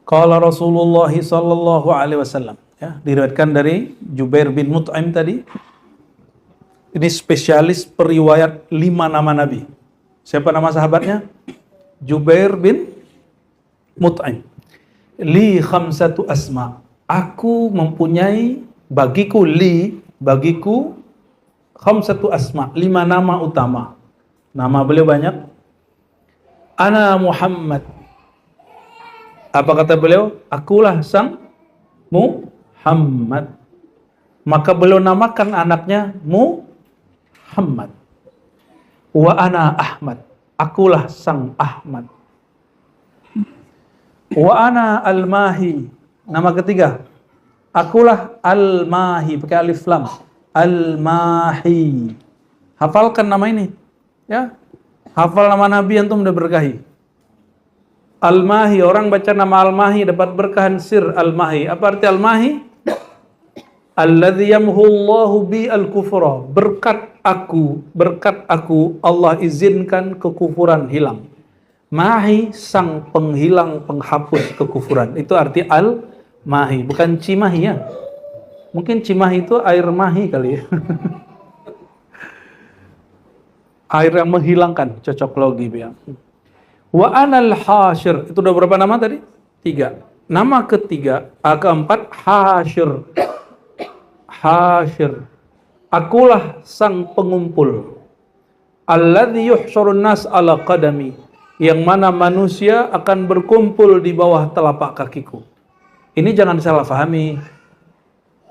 Qala Rasulullah sallallahu alaihi wasallam. Ya, diriwayatkan dari Jubair bin Mut'im tadi. Ini spesialis periwayat 5 nama Nabi. Siapa nama sahabatnya? Jubair bin Mut'im. Li khamsatu asma. Aku mempunyai bagiku khamsatu asma, 5 nama utama. Nama beliau banyak. Ana Muhammad. Apa kata beliau? Akulah sang Muhammad. Maka beliau namakan anaknya Muhammad. Wa ana Ahmad. Akulah sang Ahmad. Wa ana Al-Mahi. Nama ketiga. Akulah Al-Mahi. Pakai alif lam. Al-Mahi. Hafalkan nama ini. Ya. Hafal nama Nabi antum udah berkahi. Al-Mahi, orang baca nama Al-Mahi dapat berkahan sir Al-Mahi. Apa arti Al-Mahi? Alladzi yamhullahu bi al-kufra. Berkat aku Allah izinkan kekufuran hilang. Mahi, sang penghilang, penghapus kekufuran. Itu arti Al-Mahi, bukan Cimahi ya. Mungkin Cimahi itu air mahi kali ya. Air yang menghilangkan, cocok logi ya. Wa anal hasyir. Itu udah berapa nama tadi? 3. Nama ketiga, keempat hasyir. Hasyir. Akulah sang pengumpul. Alladzi yuhsyarun nas ala qadami. Yang mana manusia akan berkumpul di bawah telapak kakiku. Ini jangan salah fahami.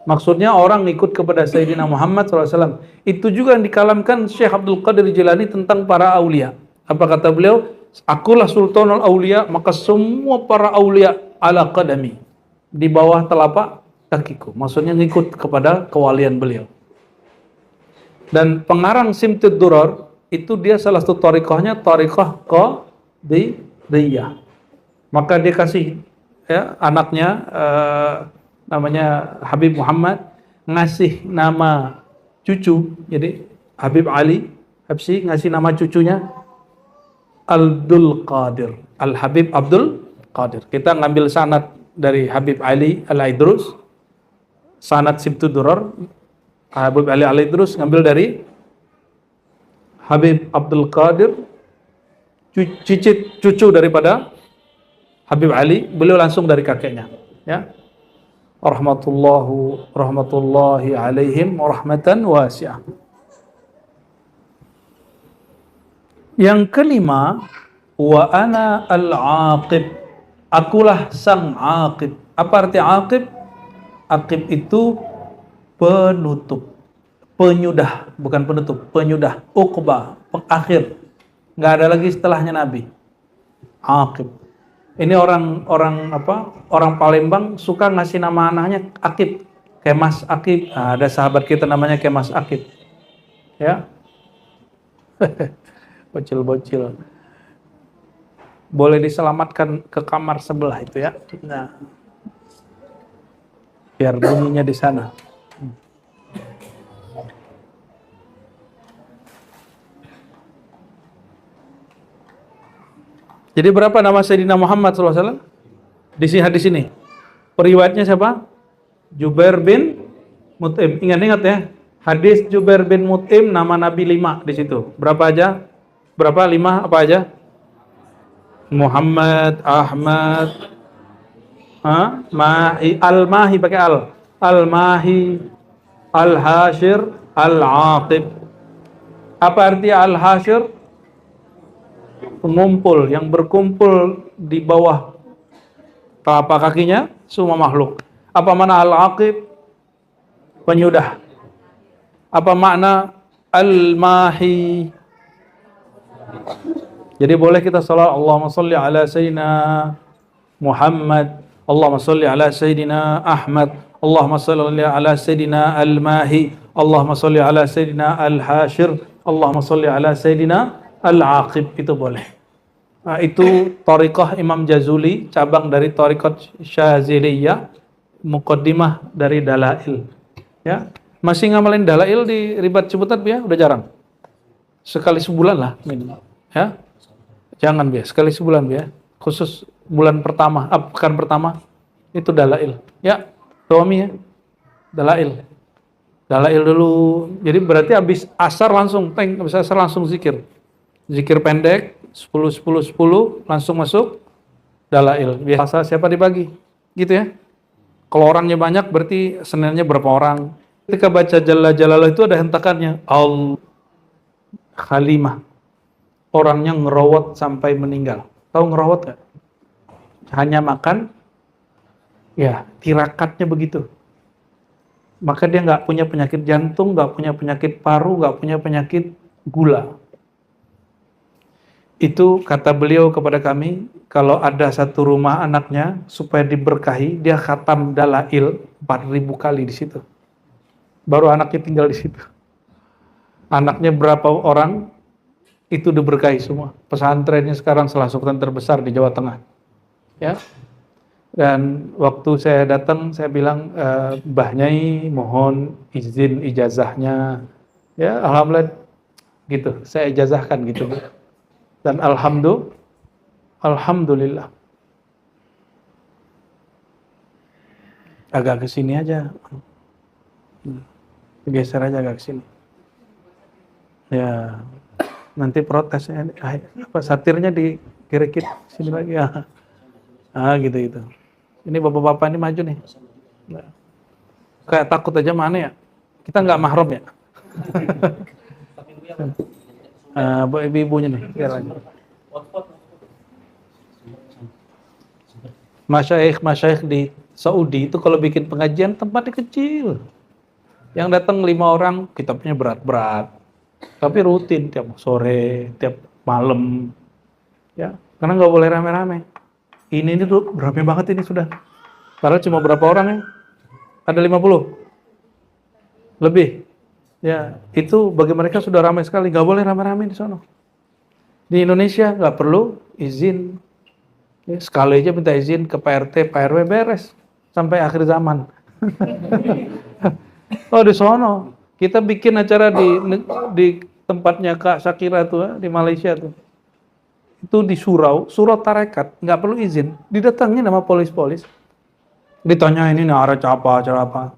Maksudnya orang ikut kepada Sayyidina Muhammad SAW. Itu juga yang dikalamkan Syekh Abdul Qadir Jilani tentang para aulia. Apa kata beliau? Akulah sultanul aulia, maka semua para aulia ala qadami, di bawah telapak kakiku. Maksudnya ngikut kepada kewalian beliau. Dan pengarang Simtud Durar itu dia salah satu thariqahnya thariqah Qadiriyah. Maka dia kasih ya anaknya namanya Habib Muhammad, ngasih nama cucu. Jadi Habib Ali Habsyi ngasih nama cucunya Abdul Qadir, Al-Habib Abdul Qadir. Kita ngambil sanad dari Habib Ali Al-Aidrus, sanad Simtud Durar. Habib Ali Al-Aidrus ngambil dari Habib Abdul Qadir, cicit cucu daripada Habib Ali, beliau langsung dari kakeknya, ya. Rahmatullahi alaihim rahmatan wasi'ah. Yang kelima, wa ana al-aqib. Akulah sang aqib. Apa arti aqib? Aqib itu penutup, penyudah, bukan penutup, penyudah, uqbah, pengakhir. Nggak ada lagi setelahnya Nabi. Aqib. Ini orang Palembang suka ngasih nama anaknya Akib, Kemas Akib. Nah, ada sahabat kita namanya Kemas Akib. Ya. Bocil-bocil. Boleh diselamatkan ke kamar sebelah itu ya. Nah. Biar bunyinya di sana. Jadi berapa nama Sayyidina Muhammad SAW? Di sini. Periwayatnya siapa? Jubair bin Mut'im. Ingat-ingat ya. Hadis Jubair bin Mut'im nama Nabi 5 di situ. Berapa aja? Berapa? 5 apa aja? Muhammad, Ahmad, Mahi, Al-Mahi pakai Al. Al-Mahi, Al-Hasyir, Al-Aqib. Apa arti Al-Hasyir? Pengumpul, yang berkumpul di bawah telapak kakinya semua makhluk. Apa makna Al-Aqib? Penyudah. Apa makna Al-Mahi? Jadi boleh kita salat Allahumma salli ala Sayyidina Muhammad, Allahumma salli ala Sayyidina Ahmad, Allahumma salli ala Sayyidina Al-Mahi, Allahumma salli ala Sayyidina Al-Hasyir, Allahumma salli ala Sayyidina Al-Aqib. Itu boleh. Nah, itu thariqah Imam Jazuli, cabang dari thariqat Syaziliyah, muqaddimah dari Dalail. Ya, masih ngamalin Dalail di Ribat Ciputat ya? Udah jarang. Sekali sebulan lah minimal. Ya, jangan sekali sebulan khusus bulan pertama, pekan pertama itu dalail. Ya, Tommy ya, dalail. Dalail dulu. Jadi berarti habis asar langsung, habis asar langsung zikir. Zikir pendek, 10, 10, 10, langsung masuk dalail. Biasa siapa dibagi? Gitu ya. Kalau orangnya banyak berarti Seninnya berapa orang. Ketika baca Jalla Jalaluh itu ada hentakannya. Khalimah. Orangnya ngerawat sampai meninggal. Tahu ngerawat gak? Hanya makan, ya tirakatnya begitu. Maka dia nggak punya penyakit jantung, nggak punya penyakit paru, nggak punya penyakit gula. Itu kata beliau kepada kami, kalau ada satu rumah anaknya supaya diberkahi, dia khatam dalail 4.000 kali di situ. Baru anaknya tinggal di situ. Anaknya berapa orang, itu diberkahi semua. Pesantrennya sekarang salah satu pesantren terbesar di Jawa Tengah. Ya. Dan waktu saya datang, saya bilang, Mbah Nyai mohon izin ijazahnya. Ya, alhamdulillah gitu. Saya ijazahkan gitu. Dan alhamdulillah. Agak ke sini aja. Geser aja agak ke sini. Ya. Nanti protesnya apa satirnya dikira-kira sini lagi ya. Gitu. Ini bapak-bapak ini maju nih. Kayak takut aja mana ya? Kita nggak mahram ya? Ibu-ibunya nih. Masyaikh di Saudi itu kalau bikin pengajian tempatnya kecil. Yang datang 5 orang, kitabnya berat-berat. Tapi rutin tiap sore, tiap malam. Ya, karena nggak boleh rame-rame. Ini tuh rame banget ini sudah. Padahal cuma berapa orang ya? Ada 50? Lebih. Ya, itu bagi mereka sudah ramai sekali. Nggak boleh rame-rame di sana. Di Indonesia nggak perlu izin. Ya, sekali aja minta izin ke PRT, PRW beres. Sampai akhir zaman. Oh di sono. Kita bikin acara di tempatnya Kak Syakira tuh, di Malaysia tuh. Itu di surau tarekat, nggak perlu izin. Didatangin sama polis-polis. Ditanya ini acara apa.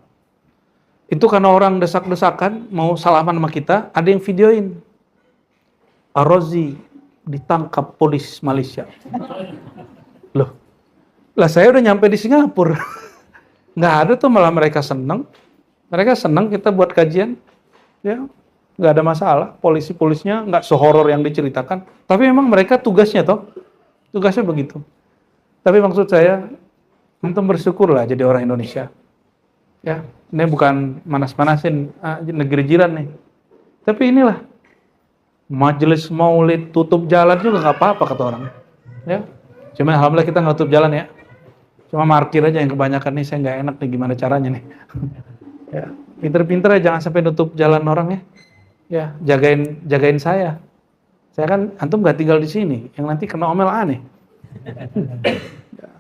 Itu karena orang desak-desakan, mau salaman sama kita, ada yang videoin. Ar-Razi ditangkap polis Malaysia. Loh, lah saya udah nyampe di Singapura. Nggak ada tuh, malah mereka seneng. Mereka senang kita buat kajian, ya nggak ada masalah. Polisi-polisnya nggak sehoror yang diceritakan. Tapi memang mereka tugasnya begitu. Tapi maksud saya, antum bersyukurlah jadi orang Indonesia. Ya, ini bukan manas-manasin negeri jiran nih. Tapi inilah majelis maulid tutup jalan juga nggak apa-apa kata orang. Ya, cuma alhamdulillah kita nggak tutup jalan ya. Cuma parkir aja yang kebanyakan nih, saya nggak enak nih gimana caranya nih. Ya, pinter-pinter ya jangan sampai nutup jalan orang ya. Ya, jagain saya. Saya kan antum nggak tinggal di sini, yang nanti kena omel aneh. Ya.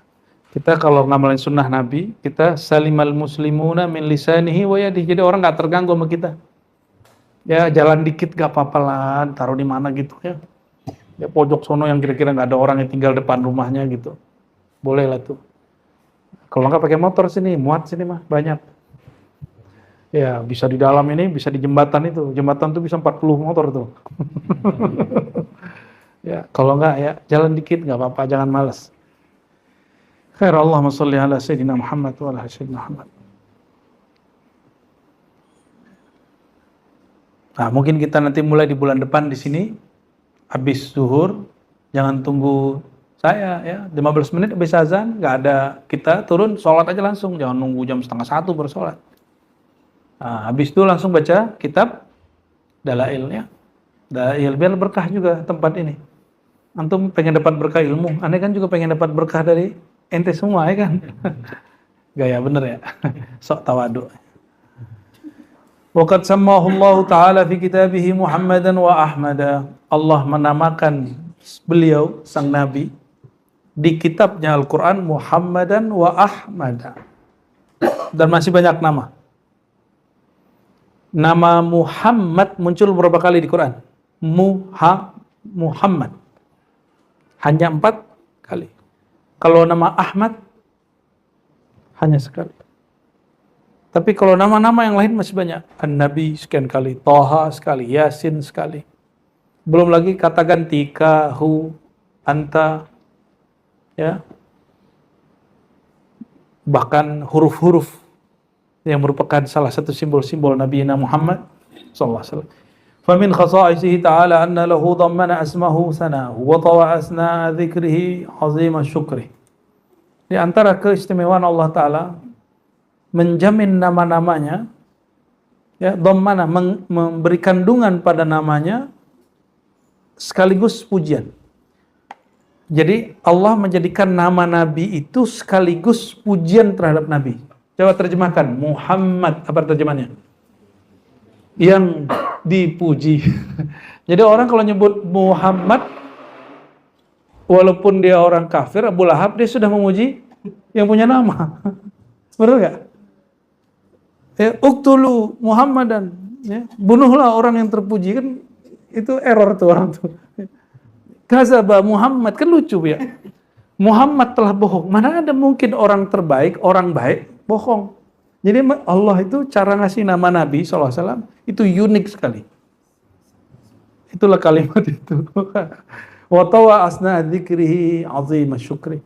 Kita kalau ngamalin sunnah Nabi, kita salimal muslimuna min lisanihi wa yadihi. Jadi orang nggak terganggu sama kita. Ya, jalan dikit nggak apa-apa lah, taruh di mana gitu ya. Ya pojok sono yang kira-kira nggak ada orang yang tinggal depan rumahnya gitu. Boleh lah tuh. Kalau nggak pakai motor sini, muat sini mah banyak. Ya, bisa di dalam ini, bisa di jembatan itu. Jembatan tuh bisa 40 motor tuh. Ya, kalau enggak ya jalan dikit enggak apa-apa, jangan malas. Khair, Allahumma shalli ala sayyidina Muhammad wa ala sayyidina Muhammad. Nah, mungkin kita nanti mulai di bulan depan di sini habis zuhur, jangan tunggu saya ya, 15 menit habis azan, enggak ada, kita turun sholat aja langsung, jangan nunggu jam 12:30 baru sholat. Nah, habis itu langsung baca kitab Dalail ya. Dalail biar berkah juga tempat ini. Antum pengen dapat berkah ilmu, aneh kan juga pengen dapat berkah dari ente semua ya kan. Gaya bener ya. Sok tawadu. Waqad sammahu Allah Ta'ala fi kitabih Muhammadan wa Ahmada. Allah menamakan beliau sang nabi di kitabnya Al-Qur'an Muhammadan wa Ahmada. Dan masih banyak nama. Nama Muhammad muncul berapa kali di Quran? Muhammad. Hanya 4 kali. Kalau nama Ahmad hanya sekali. Tapi kalau nama-nama yang lain masih banyak. An-Nabi sekian kali, Toha sekali, Yasin sekali. Belum lagi kata ganti ka, hu, anta, ya. Bahkan huruf-huruf yang merupakan salah satu simbol-simbol Nabi Muhammad sallallahu alaihi wasallam. Famin khasa'isihi ta'ala anna lahu dhammana asmahu sanahu wa tawa asna dzikrihi azima syukri. Di antara keistimewaan Allah Ta'ala menjamin nama-namanya, ya, dhammana memberi kandungan pada namanya sekaligus pujian. Jadi Allah menjadikan nama Nabi itu sekaligus pujian terhadap Nabi. Coba terjemahkan, Muhammad, apa terjemahannya? Yang dipuji. Jadi orang kalau nyebut Muhammad, walaupun dia orang kafir, Abu Lahab, dia sudah memuji yang punya nama. Betul nggak? Ya, uktulu Muhammadan, ya, bunuhlah orang yang terpuji, kan itu error tuh orang tuh. Kazaba Muhammad, kan lucu ya. Muhammad telah bohong. Mana ada mungkin orang terbaik, orang baik bohong. Jadi Allah itu cara ngasih nama Nabi SAW itu unik sekali. Itulah kalimat itu. Wa tawa asna dzikrihi azim syukri.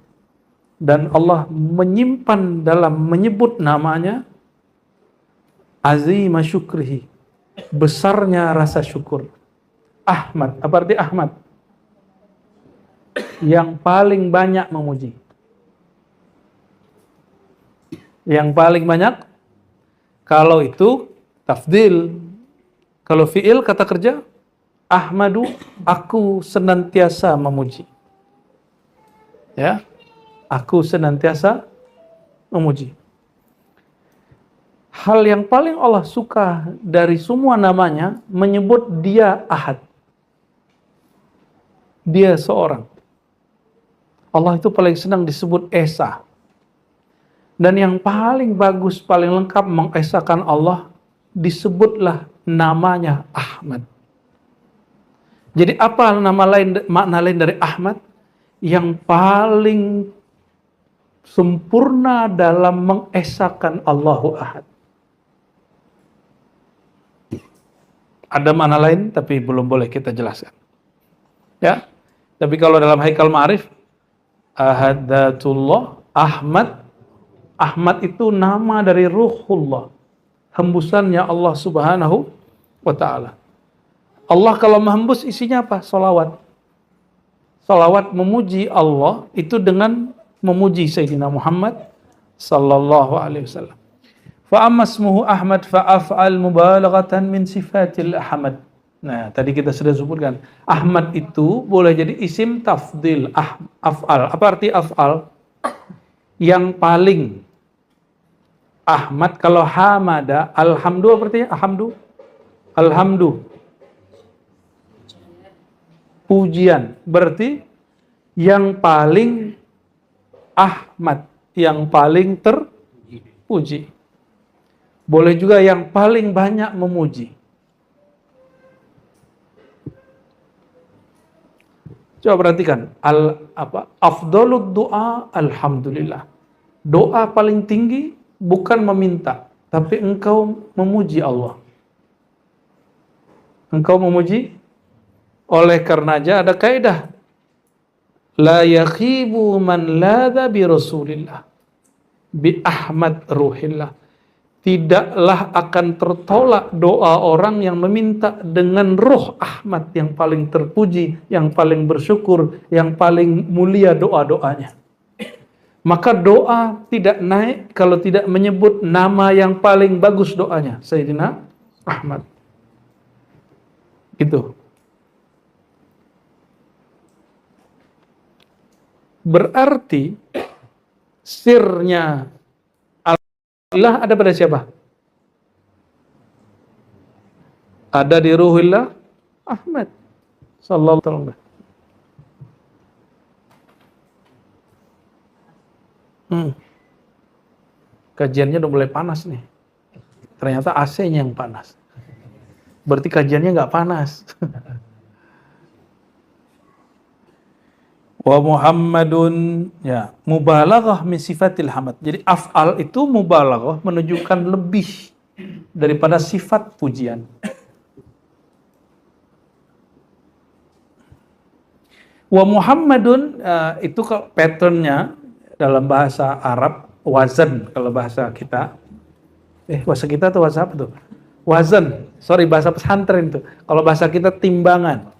Dan Allah menyimpan dalam menyebut namanya azim syukrihi, besarnya rasa syukur. Ahmad, apa arti Ahmad? Yang paling banyak memuji. Yang paling banyak, kalau itu tafdil, kalau fi'il kata kerja, Ahmadu, aku senantiasa memuji. Ya, aku senantiasa memuji. Hal yang paling Allah suka dari semua namanya, menyebut dia Ahad. Dia seorang. Allah itu paling senang disebut Esa. Dan yang paling bagus, paling lengkap mengesakan Allah, disebutlah namanya Ahmad. Jadi apa nama lain, makna lain dari Ahmad? Yang paling sempurna dalam mengesakan Allahu Ahad. Ada makna lain, tapi belum boleh kita jelaskan. Ya, tapi kalau dalam Haikal Ma'arif, Ahadatullah, Ahmad itu nama dari Ruhullah, hembusannya Allah Subhanahu wa Ta'ala. Allah kalau menghembus isinya apa? Salawat. Salawat memuji Allah itu dengan memuji Sayyidina Muhammad sallallahu alaihi wasallam. Fa amma ismuhu Ahmad fa af'al mubalaghatan min sifatil Ahmad. Nah, tadi kita sudah sebutkan, Ahmad itu boleh jadi isim tafdil, af'al. Apa arti af'al? Yang paling. Ahmad kalau hamada, alhamdu apa artinya? Alhamdu. Pujian. Berarti yang paling Ahmad, yang paling terpuji. Boleh juga yang paling banyak memuji. Coba perhatikan, afdhalud du'a alhamdulillah. Doa paling tinggi bukan meminta, tapi engkau memuji Allah. Engkau memuji, oleh karenanya ada kaidah, la yakhibu man ladha bi Rasulillah bi Ahmad ruhillah. Tidaklah akan tertolak doa orang yang meminta dengan ruh Ahmad yang paling terpuji, yang paling bersyukur, yang paling mulia doa-doanya. Maka doa tidak naik kalau tidak menyebut nama yang paling bagus doanya, Sayyidina Ahmad. Gitu. Berarti sirnya Allah ada pada siapa? Ada di Ruhillah Ahmad sallallahu alaihi wasallam. Kajiannya udah mulai panas nih. Ternyata AC-nya yang panas. Berarti kajiannya nggak panas. Wa Muhammadun, ya, mubalaghah min sifatil hamad. Jadi af'al itu mubalaghah, menunjukkan lebih daripada sifat pujian. Wa Muhammadun, itu patternnya dalam bahasa Arab wazan, kalau bahasa kita. Bahasa kita tuh bahasa apa tuh? Wazan. Sorry, bahasa pesantren tuh. Kalau bahasa kita timbangan.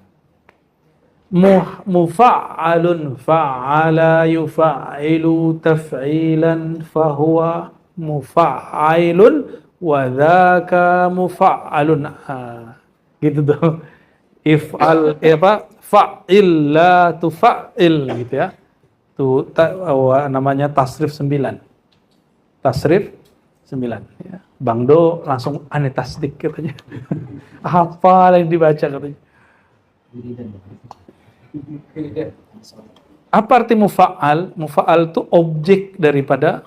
Mufa'alun fa'ala yufailu taf'ilan fahuwa mufa'ilun wa dzaka mufa'alun. Gitu tuh. If'al fa'il la tufa'il gitu ya. Tuh namanya tasrif 9. Tasrif 9 ya. Bang Do langsung aneh tasdik katanya. Apa yang dibaca katanya. Apa arti mufa'al? Mufa'al itu objek daripada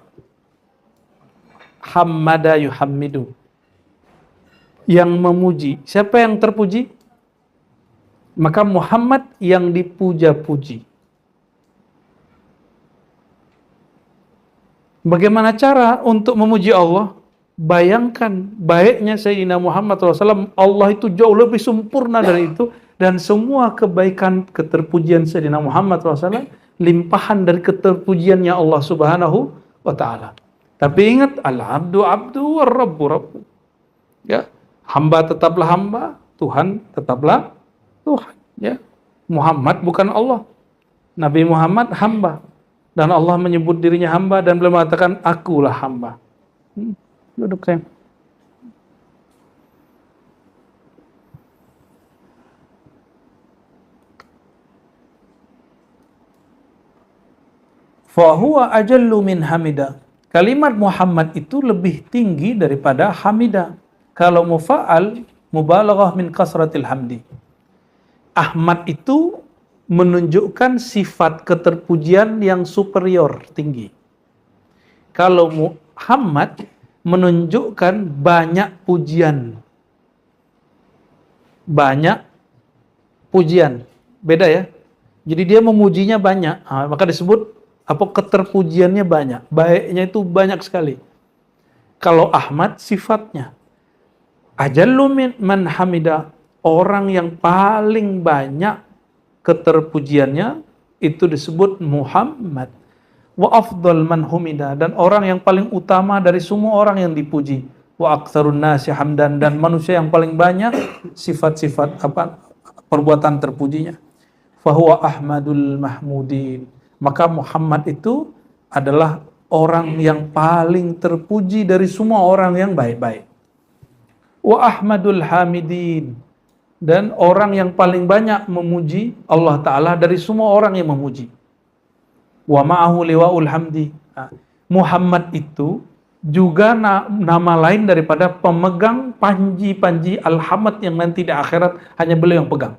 hamada yuhammidu, yang memuji. Siapa yang terpuji? Maka Muhammad yang dipuja-puji. Bagaimana cara untuk memuji Allah? Bayangkan baiknya Sayyidina Muhammad SAW, Allah itu jauh lebih sempurna dari itu, dan semua kebaikan keterpujian Sayyidina Muhammad SAW limpahan dari keterpujiannya Allah Subhanahu wa Ta'ala. Tapi ingat, al-abdu abdu war-rabbu rabbu. Ya, hamba tetaplah hamba, Tuhan tetaplah Tuhan. Ya, Muhammad bukan Allah. Nabi Muhammad hamba. Dan Allah menyebut dirinya hamba dan beliau mengatakan, akulah hamba. Duduk sayang. Fahuwa ajallu min hamida. Kalimat Muhammad itu lebih tinggi daripada hamida. Kalau mufa'al, mubalaghah min kasratil hamdi. Ahmad itu menunjukkan sifat keterpujian yang superior, tinggi. Kalau Muhammad menunjukkan banyak pujian. Banyak pujian. Beda ya. Jadi dia memujinya banyak. Maka disebut keterpujiannya banyak. Baiknya itu banyak sekali. Kalau Ahmad sifatnya ajallu man hamida, orang yang paling banyak keterpujiannya itu disebut Muhammad. Wa afdal man humida, dan orang yang paling utama dari semua orang yang dipuji. Wa aktsarun nasi hamdan, dan manusia yang paling banyak sifat-sifat perbuatan terpujinya. Fahuwa ahmadul mahmudin, maka Muhammad itu adalah orang yang paling terpuji dari semua orang yang baik-baik. Wa ahmadul hamidin, dan orang yang paling banyak memuji Allah Ta'ala dari semua orang yang memuji. Wa ma'ahu liwa'ul hamdi. Muhammad itu juga nama lain daripada pemegang panji-panji al-hamd yang nanti di akhirat hanya beliau yang pegang.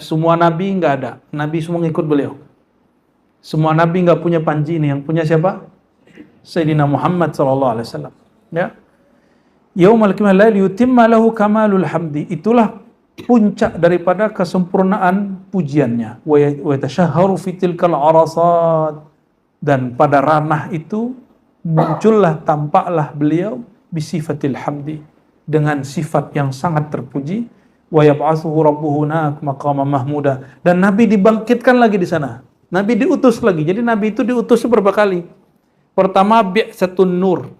Semua nabi nggak ada. Nabi semua ngikut beliau. Semua nabi nggak punya panji ini. Yang punya siapa? Sayyidina Muhammad SAW. Ya. Yaumal qiyamah la yutimma lahu kamalul hamdi. Itulah puncak daripada kesempurnaan pujiannya. Wa yatashahharu fi tilkal arasat, dan pada ranah itu muncullah, tampaklah beliau bisifatil hamdi, dengan sifat yang sangat terpuji. Wa yab'atsuhu rabbuhu maqama mahmuda, dan Nabi dibangkitkan lagi di sana. Nabi diutus lagi. Jadi Nabi itu diutus beberapa kali. Pertama bi'satun nur.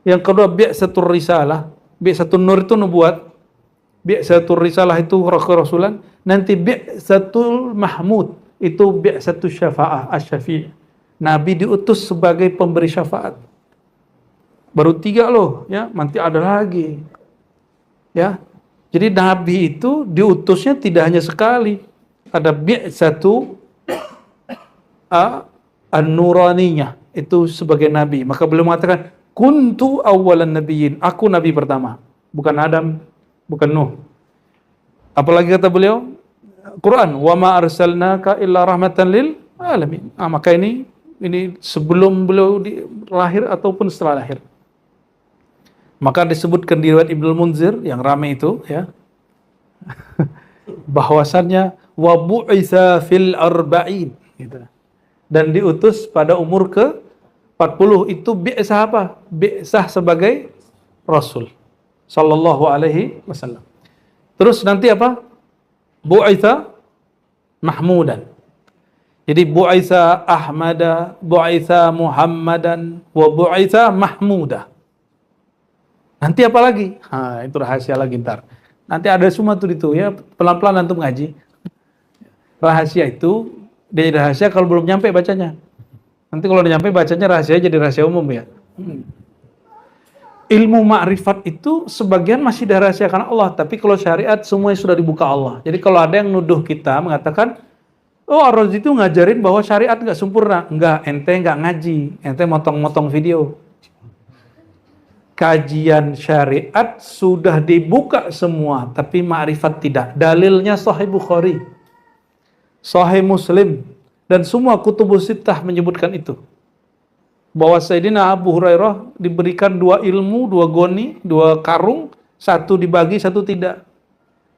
Yang kedua bi'satur risalah. Bi'satun nur itu nubuat. Bi'satur risalah itu rasulan. Nanti bi'satul mahmud itu bi'satul syafa'ah asy-syafi'. Nabi diutus sebagai pemberi syafaat. Baru 3 loh, ya, nanti ada lagi. Ya. Jadi Nabi itu diutusnya tidak hanya sekali. Ada bi'satu an-nuraniyah, itu sebagai nabi. Maka beliau mengatakan, kuntu awwalan nabiyyin, aku nabi pertama. Bukan Adam, bukan Nuh. Apalagi kata beliau, Quran, wa ma arsalnaka illa rahmatan lil alamin. Maka ini sebelum beliau lahir ataupun setelah lahir. Maka disebutkan di riwayat Ibnu Munzir yang ramai itu, ya, bahwasannya wa bu'itsa fil arba'in gitu. Dan diutus pada umur ke 40. Itu bi'sah apa? Bi'sah sebagai rasul sallallahu alaihi wasallam. Terus nanti apa? Bu'itsa mahmudan. Jadi bu'itsa ahmada, bu'itsa muhammadan, wa bu'itsa mahmuda. Nanti apa lagi? Itu rahasia lagi ntar. Nanti ada semua tuh itu ya, pelan-pelan antum ngaji. Rahasia itu dia rahasia kalau belum nyampe bacanya. Nanti kalau udah nyampe bacanya rahasia jadi rahasia umum ya. Ilmu ma'rifat itu sebagian masih dirahasiakan Allah, tapi kalau syariat semuanya sudah dibuka Allah. Jadi kalau ada yang nuduh kita mengatakan, oh Ar-Razi itu ngajarin bahwa syariat nggak sempurna. Enggak, ente nggak ngaji, ente motong-motong video. Kajian syariat sudah dibuka semua, tapi ma'rifat tidak. Dalilnya Sahih Bukhari, Sahih Muslim, dan semua kutubus sittah menyebutkan itu. Bahwa Sayyidina Abu Hurairah diberikan 2 ilmu, 2 goni, 2 karung, satu dibagi, satu tidak.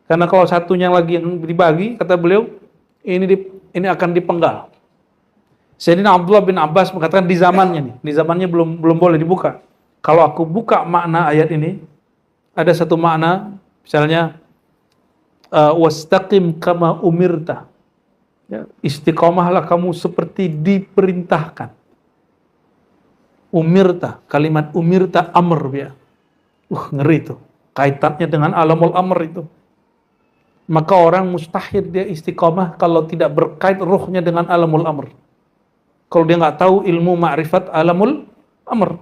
Karena kalau satunya lagi yang dibagi, kata beliau, ini akan dipenggal. Sayyidina Abdullah bin Abbas mengatakan di zamannya belum boleh dibuka. Kalau aku buka makna ayat ini, ada satu makna, misalnya wastaqim kama umirta. Ya, istiqomahlah kamu seperti diperintahkan. Umirta, kalimat umirta amr ya. Ngeri itu. Kaitannya dengan alamul amr itu. Maka orang mustahil dia istiqomah kalau tidak berkait ruhnya dengan alamul amr. Kalau dia nggak tahu ilmu ma'rifat alamul amr,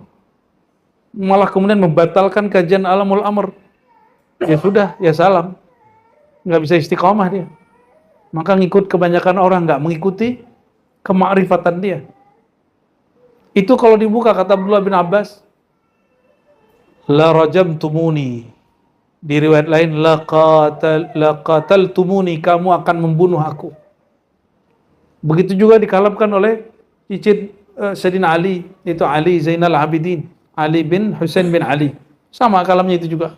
malah kemudian membatalkan kajian alamul amr, ya sudah, ya salam, nggak bisa istiqomah dia. Maka ngikut kebanyakan orang, nggak mengikuti kemakrifatan dia. Itu kalau dibuka, kata Abdullah bin Abbas, la rajamtumuni. Di riwayat lain, la qataltumuni, kamu akan membunuh aku. Begitu juga dikalamkan oleh cicit Sayyidina Ali, itu Ali Zainal Abidin, Ali bin Husain bin Ali. Sama kalamnya itu juga.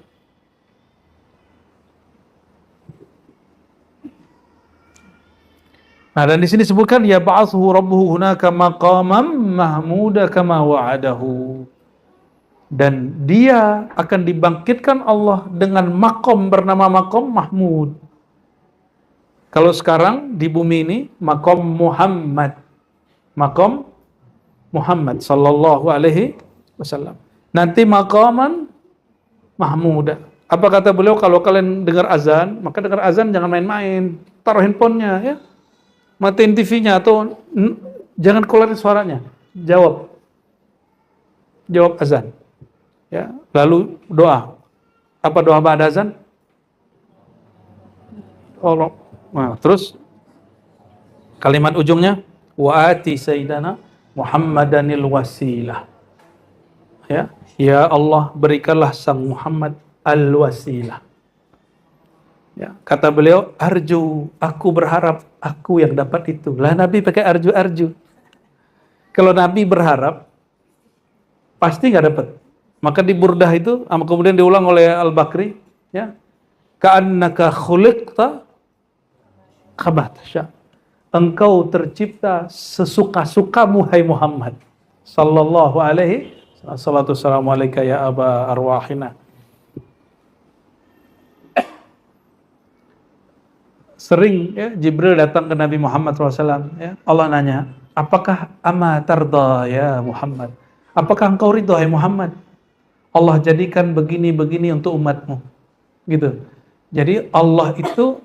Nah, dan di sini disebutkan ya ba'athu rabbuhu hunaka maqamam mahmuda kama wa'adahu. Dan dia akan dibangkitkan Allah dengan makom bernama makom Mahmud. Kalau sekarang di bumi ini makom Muhammad. Makom Muhammad sallallahu alaihi wasallam. Nanti maqaman mahmuda. Apa kata beliau, kalau kalian dengar azan, maka dengar azan jangan main-main. Taruh handphonenya ya. Matiin TV-nya atau jangan keluarin suaranya. Jawab azan. Ya, lalu doa. Apa doa ba'da azan? Allah. Nah, terus kalimat ujungnya wa ati sayyidana Muhammadanil wasilah. Ya Allah, berikanlah sang Muhammad al-wasilah. Ya, kata beliau, arju, aku berharap aku yang dapat itu. Lah Nabi pakai arju. Kalau Nabi berharap, pasti nggak dapat. Maka di Burdah itu, kemudian diulang oleh Al-Bakri, ya, ka'annaka khuliqta kama tasya. Engkau tercipta sesuka-sukamu, hai Muhammad. Sallallahu alaihi salatu wassalamu alaika ya aba arwahina. Sering ya, Jibril datang ke Nabi Muhammad SAW, ya, Allah nanya, apakah ama tarda ya Muhammad? Apakah engkau ridho hai Muhammad? Allah jadikan begini-begini untuk umatmu. Gitu. Jadi Allah itu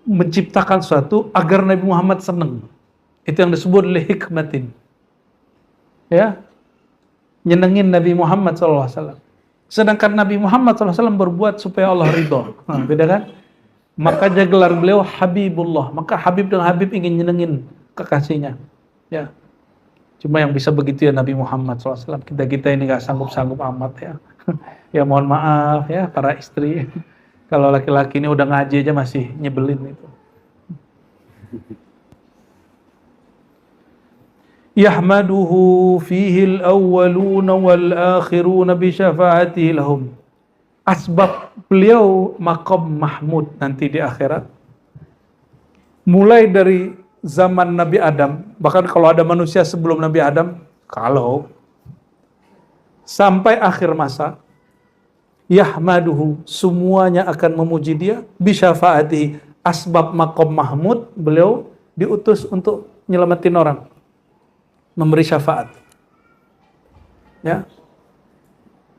menciptakan sesuatu agar Nabi Muhammad senang. Itu yang disebut lihikmatin. Ya, nyenengin Nabi Muhammad SAW. Sedangkan Nabi Muhammad SAW berbuat supaya Allah ridho. Beda kan? Makanya gelar beliau Habibullah. Maka Habib dan Habib ingin nyenengin kekasihnya. Ya. Cuma yang bisa begitu ya Nabi Muhammad SAW. Kita ini gak sanggup-sanggup amat ya. Ya mohon maaf ya para istri. Kalau laki-laki ini udah ngaji aja masih nyebelin itu. Yahmaduhu fihil awwaluna wal akhiruna bi syafa'atihi lahum. Asbab beliau maqam Mahmud nanti di akhirat. mulai dari zaman Nabi Adam, bahkan kalau ada manusia sebelum Nabi Adam, kalau sampai akhir masa, yahmaduhu, semuanya akan memuji dia, bisyafaatihi, asbab maqam mahmud, beliau diutus untuk nyelamatin orang, memberi syafaat. Ya,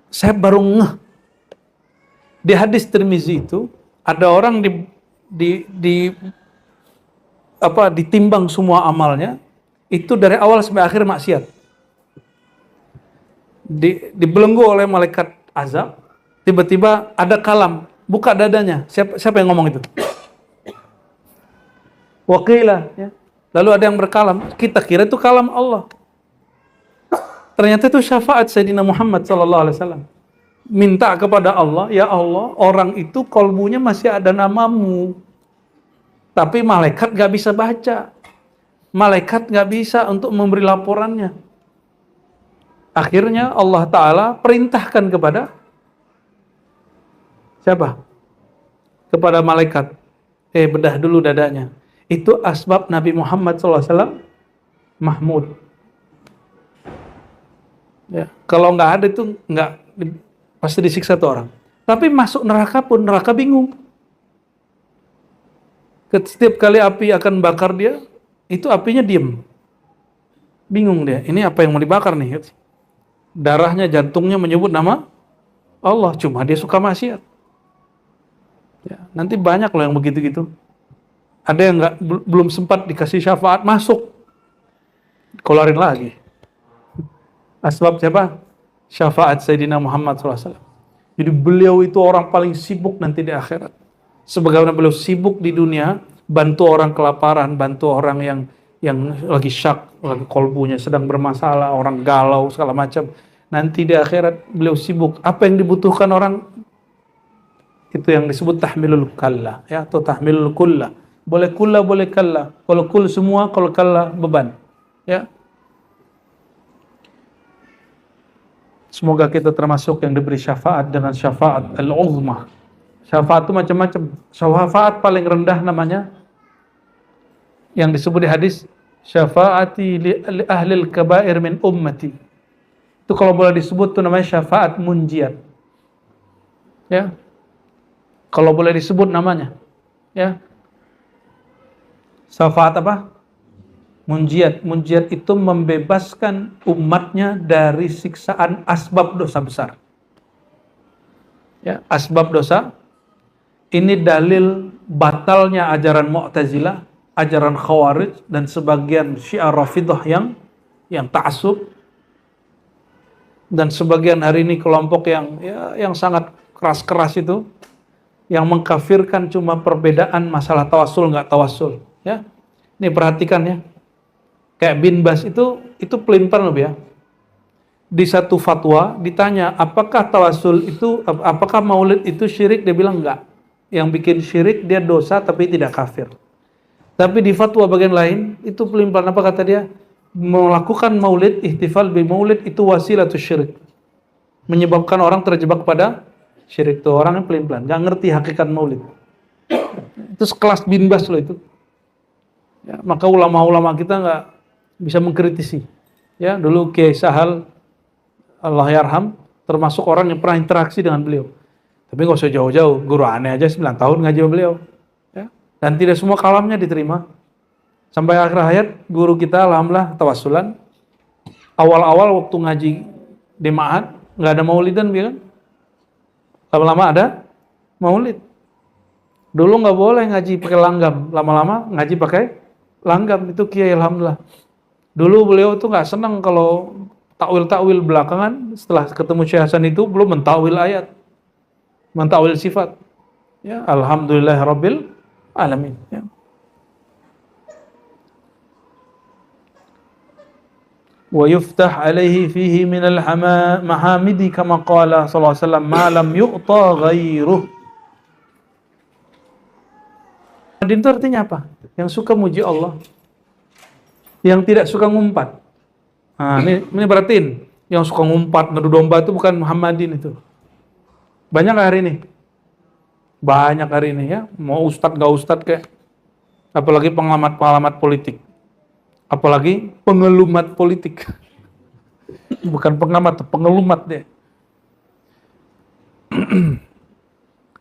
saya baru ngeh di hadis Tirmizi itu ada orang ditimbang semua amalnya itu dari awal sampai akhir maksiat, dibelenggu oleh malaikat azab. Tiba-tiba ada kalam buka dadanya. Siapa yang ngomong itu? Wakilah, ya. Lalu ada yang berkalam, kita kira itu kalam Allah. Ternyata itu syafaat Sayyidina Muhammad SAW. Minta kepada Allah, ya Allah, orang itu kolbunya masih ada namamu, tapi malaikat gak bisa baca, malaikat gak bisa untuk memberi laporannya. Akhirnya Allah Ta'ala perintahkan kepada siapa? Kepada malaikat, bedah dulu dadanya. Itu asbab Nabi Muhammad SAW mahmud. Ya, kalau nggak ada itu nggak, pasti disiksa tuh orang. Tapi masuk neraka pun neraka bingung. Setiap kali api akan bakar dia, itu apinya diem, bingung dia. Ini apa yang mau dibakar nih? Darahnya, jantungnya menyebut nama Allah, cuma dia suka maksiat. Ya, nanti banyak loh yang begitu-gitu. Ada yang belum sempat dikasih syafaat masuk, keluarin lagi. Asbab siapa? Syafaat Sayyidina Muhammad SAW. Jadi beliau itu orang paling sibuk nanti di akhirat. Sebagaimana beliau sibuk di dunia, bantu orang kelaparan, bantu orang yang lagi syak, lagi kolbunya sedang bermasalah, orang galau segala macam. Nanti di akhirat beliau sibuk. Apa yang dibutuhkan orang? Itu yang disebut tahmilul kalla, ya, atau tahmilul kulla. Boleh kulla, boleh kalla. Kalau kul semua, kalau kalla beban. Ya. Semoga kita termasuk yang diberi syafaat dengan syafaat al-uzma. Syafaat itu macam-macam. Syafaat paling rendah namanya yang disebut di hadis, syafaati li ahlil kabair min ummati. Itu kalau boleh disebut itu namanya syafaat munjiat. Ya. Kalau boleh disebut namanya. Ya. Syafaat apa? Munjiat. Munjiat itu membebaskan umatnya dari siksaan asbab dosa besar. Ya, asbab dosa. Ini dalil batalnya ajaran Mu'tazilah, ajaran Khawarij, dan sebagian Syiah Rafidah yang ta'assub, dan sebagian hari ini kelompok yang sangat keras-keras itu, yang mengkafirkan cuma perbedaan masalah tawasul nggak tawasul. Ya, ini perhatikan ya. Kayak Bin Bas itu pelin-pelan loh ya. Di satu fatwa ditanya, apakah tawasul itu, apakah maulid itu syirik? Dia bilang enggak. Yang bikin syirik dia dosa tapi tidak kafir. Tapi di fatwa bagian lain itu pelin-pelan, apa kata dia? Melakukan maulid, ihtifal bi maulid itu wasilatus syirik. Menyebabkan orang terjebak pada syirik. Tuh orang yang pelin-pelan, enggak ngerti hakikat maulid. Itu sekelas Bin Bas loh itu. Ya, maka ulama-ulama kita nggak bisa mengkritisi. Ya, dulu Kiai Sahal Allahyarham termasuk orang yang pernah interaksi dengan beliau. Tapi nggak usah jauh-jauh, guru aneh aja 9 tahun ngaji sama beliau. Ya, dan tidak semua kalamnya diterima. Sampai akhir hayat guru kita alhamdulillah tawassulan. Awal-awal waktu ngaji di Ma'had nggak ada maulidan, kan? Lama-lama ada maulid. Dulu nggak boleh ngaji pakai langgam, lama-lama ngaji pakai langgam. Itu Kiai alhamdulillah. Dulu beliau tuh nggak senang kalau takwil belakangan, setelah ketemu Syekh Hasan itu belum mentakwil ayat, mentakwil sifat. Ya, alhamdulillah rabbil alamin. Ya. Wa yuftah alaihi fihi minal mahamidi kama qala sallallahu alaihi wasallam ma lam yu'ta ghairuh. Madin itu artinya apa? Yang suka muji Allah, yang tidak suka ngumpat. Nah, ini berartiin, yang suka ngumpat, ngadu domba itu bukan Muhammadin itu. Banyak hari ini? Banyak hari ini ya, mau ustadz gak ustadz kayak. apalagi pengalamat-pengalamat politik, apalagi pengelumat politik. Bukan pengamat, pengelumat deh.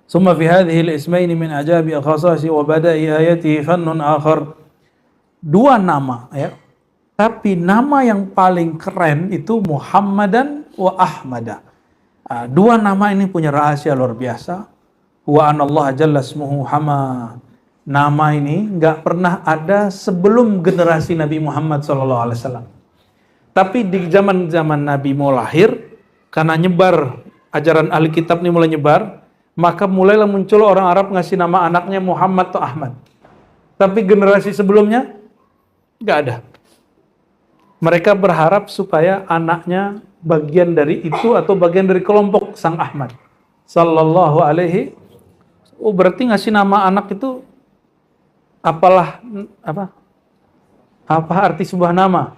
Summa fi hadhihi al-ismaini min ajabi khasasi wa bada'i ayatihi fannun akhar. Dua nama ya. Tapi nama yang paling keren itu Muhammadan wa Ahmada. Dua nama ini punya rahasia luar biasa. Wa anallaha jalla ismuhu hama. Nama ini nggak pernah ada sebelum generasi Nabi Muhammad SAW. Tapi di zaman-zaman Nabi mau lahir, karena nyebar ajaran ahli kitab ini mulai nyebar, maka mulailah muncul orang Arab ngasih nama anaknya Muhammad atau Ahmad. Tapi generasi sebelumnya nggak ada. Mereka berharap supaya anaknya bagian dari itu atau bagian dari kelompok Sang Ahmad sallallahu alaihi. Oh, berarti ngasih nama anak itu apa arti sebuah nama?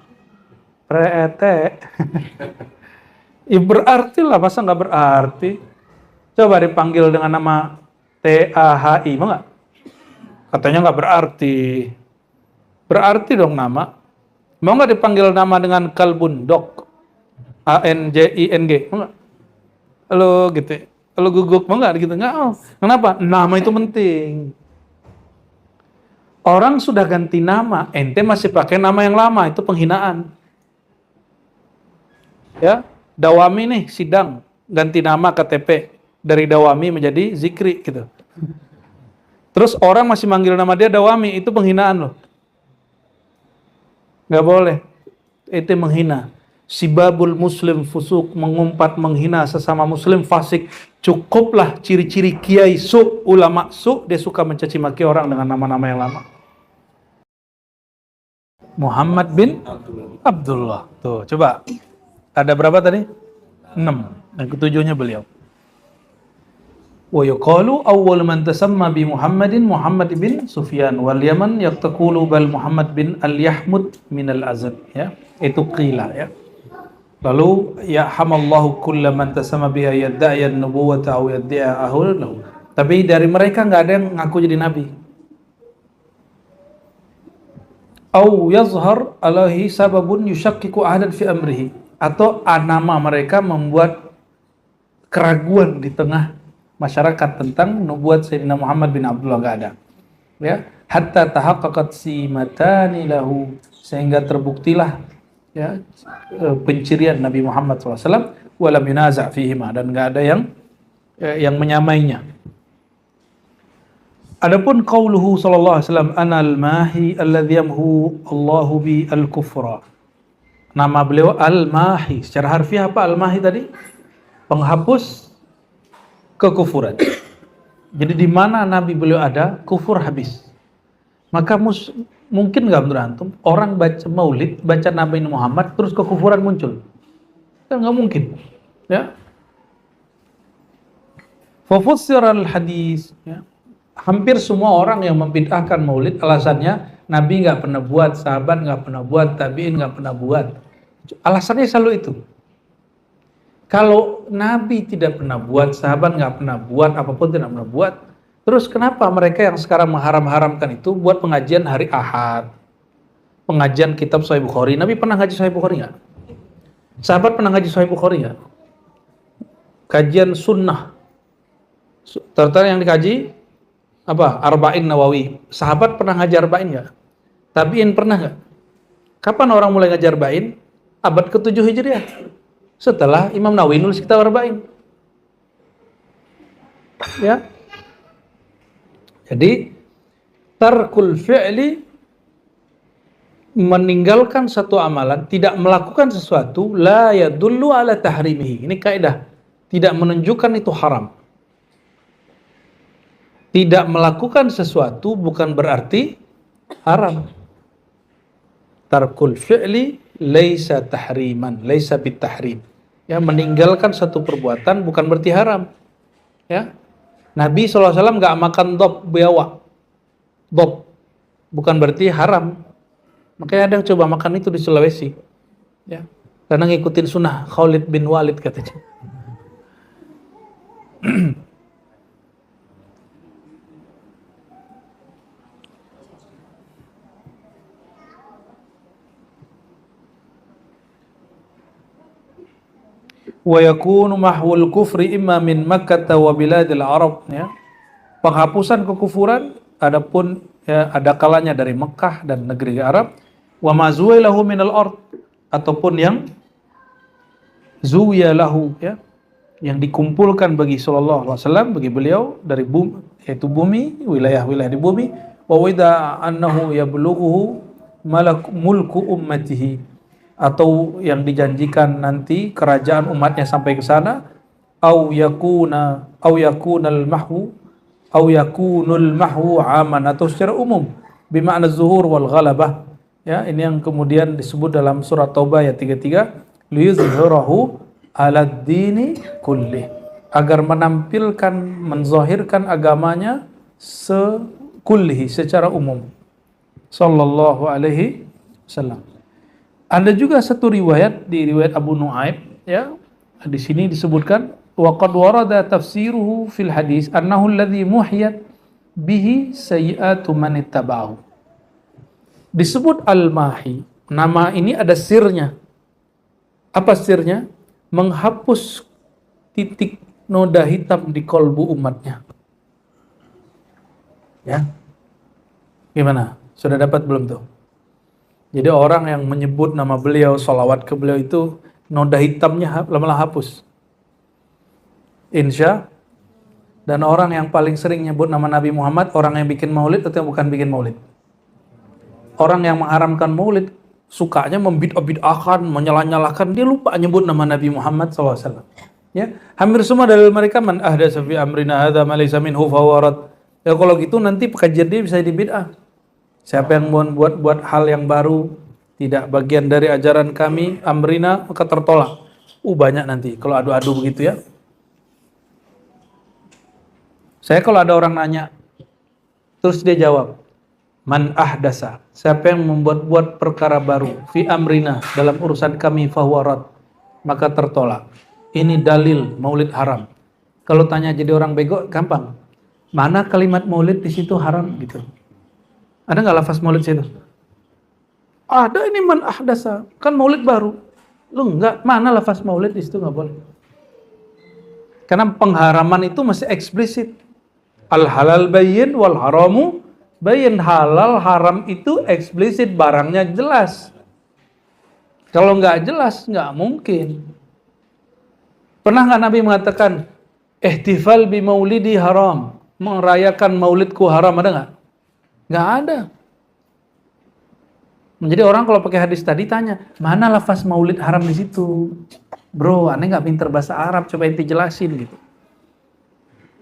Rete. Ya berarti lah, masa nggak berarti? Coba dipanggil dengan nama TAHI, mau nggak? Katanya nggak berarti. Berarti dong nama. Mau nggak dipanggil nama dengan kalbun dok? ANJING, mau nggak? Halo gitu. Halo guguk, mau nggak gitu? Nggak. Oh. Kenapa? Nama itu penting. Orang sudah ganti nama, ente masih pakai nama yang lama, itu penghinaan. Ya, Dawami nih sidang, ganti nama KTP dari Dawami menjadi Zikri gitu. Terus orang masih manggil nama dia Dawami, itu penghinaan loh. Nggak boleh. Itu menghina. Sibabul muslim fusuk, mengumpat menghina sesama muslim fasik. Cukuplah ciri-ciri kiai su, ulama su, dia suka mencaci maki orang dengan nama-nama yang lama. Muhammad bin Abdullah. Tuh, coba. Ada berapa tadi? 6. Dan ketujuhnya beliau. Wa yuqalu awwal man tasamma bi Muhammadin Muhammad bin Sufyan wal Yaman yaqtaqulu bal Muhammad bin al-Yahmud min al-Azad, ya. Itu qila, ya. Lalu ya hamallahu kulla man tasamma biha yadda'i an-nubuwwata aw yadda'a lahu. Tapi dari mereka enggak ada yang ngaku jadi nabi. Au yazhar alaihi sababun yushakkiku ahadan fi amrihi, atau nama mereka membuat keraguan di tengah masyarakat tentang nubuat Sayyidina Muhammad bin Abdullah, enggak ada. Ya, hatta tahaqqaqat simatani lahu, sehingga terbuktilah ya pencirian Nabi Muhammad SAW, walam yunaza' fihima, dan enggak ada yang menyamainya. Adapun qauluhu sallallahu alaihi wasallam anal mahi alladhi yamhu Allahu bi al-kufra. Nama beliau al-mahi. Secara harfiah apa al-mahi tadi? Penghapus kekufuran. Jadi di mana nabi beliau ada, kufur habis. Maka mungkin nggak menurut antum orang baca maulid, baca Nabi Muhammad terus kekufuran muncul? Kan nggak mungkin. Ya. Fa fussira al-hadis, ya. Hampir semua orang yang membid'ahkan maulid alasannya Nabi nggak pernah buat, sahabat nggak pernah buat, tabi'in nggak pernah buat. Alasannya selalu itu. Kalau Nabi tidak pernah buat, sahabat nggak pernah buat, apapun tidak pernah buat, terus kenapa mereka yang sekarang mengharam-haramkan itu buat pengajian hari Ahad, pengajian kitab Sahih Bukhari? Nabi pernah ngaji Sahih Bukhari nggak? Sahabat pernah ngaji Sahih Bukhari nggak? Kajian sunnah, terutama yang dikaji apa? Arba'in Nawawi. Sahabat pernah ngajar Arba'in nggak? Tabi'in pernah nggak? Kapan orang mulai ngajar Arba'in? Abad ke-7 Hijriah. Setelah Imam Nawawi nulis kitab Arba'in. Ya. Jadi tarkul fi'li, meninggalkan satu amalan, tidak melakukan sesuatu, la yadullu ala tahrimihi. Ini kaidah. Tidak menunjukkan itu haram. Tidak melakukan sesuatu bukan berarti haram. Tarkul fi'li laisa tahriman, laisa bitahrim. Ya, meninggalkan satu perbuatan bukan berarti haram. Ya. Nabi SAW nggak makan dob biawak. Dob bukan berarti haram. Makanya ada yang coba makan itu di Sulawesi. Ya. Karena ngikutin sunnah Khalid bin Walid katanya. Wa yakunu mahwul kufri imma min Makkah wa biladil Arab, ya. Penghapusan kekufuran adapun ya, ada kalanya dari Mekah dan negeri Arab, wa mazuilahu minal ard, ataupun yang zuwiya lahu, ya, yang dikumpulkan bagi sallallahu alaihi wasallam, bagi beliau dari bumi, yaitu bumi, wilayah-wilayah di bumi, wa wida annahu yablughuhu mulku ummatihi, atau yang dijanjikan nanti kerajaan umatnya sampai ke sana, au yakunal mahwu aman, atau secara umum bimakna zuhur wal ghalabah, ya. Ini yang kemudian disebut dalam surat Taubah ayat 33, liyuzhirahu ala dini kullih, agar menampilkan, menzahirkan agamanya sekullihi, secara umum, sallallahu alaihi wasallam. Ada juga satu riwayat di riwayat Abu Nu'aim, ya. Di sini disebutkan wa qad warada tafsiruhu fil hadis annahu alladhi muhiyat bihi sayyi'atu man ittaba'ahu. Disebut Al-Mahi. Nama ini ada sirnya. Apa sirnya? Menghapus titik noda hitam di kolbu umatnya. Ya. Gimana? Sudah dapat belum tuh? Jadi orang yang menyebut nama beliau, sholawat ke beliau itu, noda hitamnya lama-lama hapus. Insya. Dan orang yang paling sering nyebut nama Nabi Muhammad, orang yang bikin maulid atau yang bukan bikin maulid? Orang yang mengharamkan maulid, sukanya membid'ah-bid'ahkan, menyala-nyalakan, dia lupa nyebut nama Nabi Muhammad SAW. Ya, hampir semua dalil mereka man ahdatsa fi amrina hadza ma laysa minhu fahuwa rad. Ya kalau gitu nanti kajian dia bisa dibid'ah. Siapa yang buat hal yang baru, tidak bagian dari ajaran kami, amrina, maka tertolak. Banyak nanti kalau adu-adu begitu, ya. Saya kalau ada orang nanya, terus dia jawab, man ahdasa, siapa yang membuat perkara baru, fi amrina, dalam urusan kami, fahuwa rad, maka tertolak. Ini dalil maulid haram. Kalau tanya jadi orang bego, gampang. Mana kalimat maulid di situ haram gitu? Ada nggak lafaz maulid situ? Ada, ini man ahdasa, kan maulid baru. Lu enggak, mana lafaz maulid di situ, nggak boleh. Karena pengharaman itu masih eksplisit. Al halal bayyin wal haramu bayyin. Halal haram itu eksplisit, barangnya jelas. Kalau nggak jelas, nggak mungkin. Pernah nggak Nabi mengatakan ihtifal bi maulidi haram, merayakan maulidku haram, ada nggak? Nggak ada. Jadi orang kalau pakai hadis tadi tanya, mana lafaz maulid haram di situ? Bro, aneh nggak pinter bahasa Arab, coba ente jelasin gitu.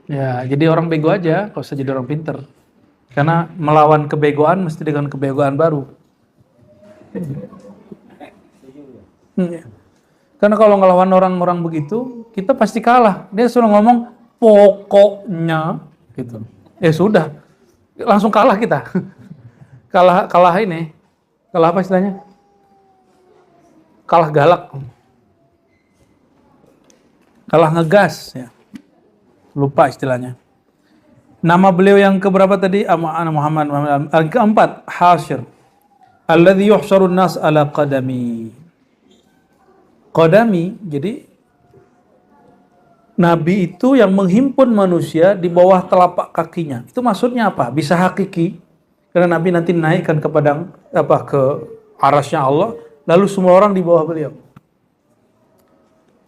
Ya, jadi orang bego aja, kalau usah jadi orang pinter. Karena melawan kebegoan mesti dengan kebegoan baru. Karena kalau ngelawan orang-orang begitu, kita pasti kalah. Dia suruh ngomong pokoknya gitu. Ya sudah, langsung kalah kita. Kalah ini. Kalah apa istilahnya? Kalah galak. Kalah ngegas, ya. Lupa istilahnya. Nama beliau yang keberapa tadi? Muhammad. Keempat, Hasyir. Alladzi yuhsyarun nas ala qadami. Qadami, jadi Nabi itu yang menghimpun manusia di bawah telapak kakinya. Itu maksudnya apa? Bisa hakiki, karena Nabi nanti naikkan ke arasnya Allah, lalu semua orang di bawah beliau.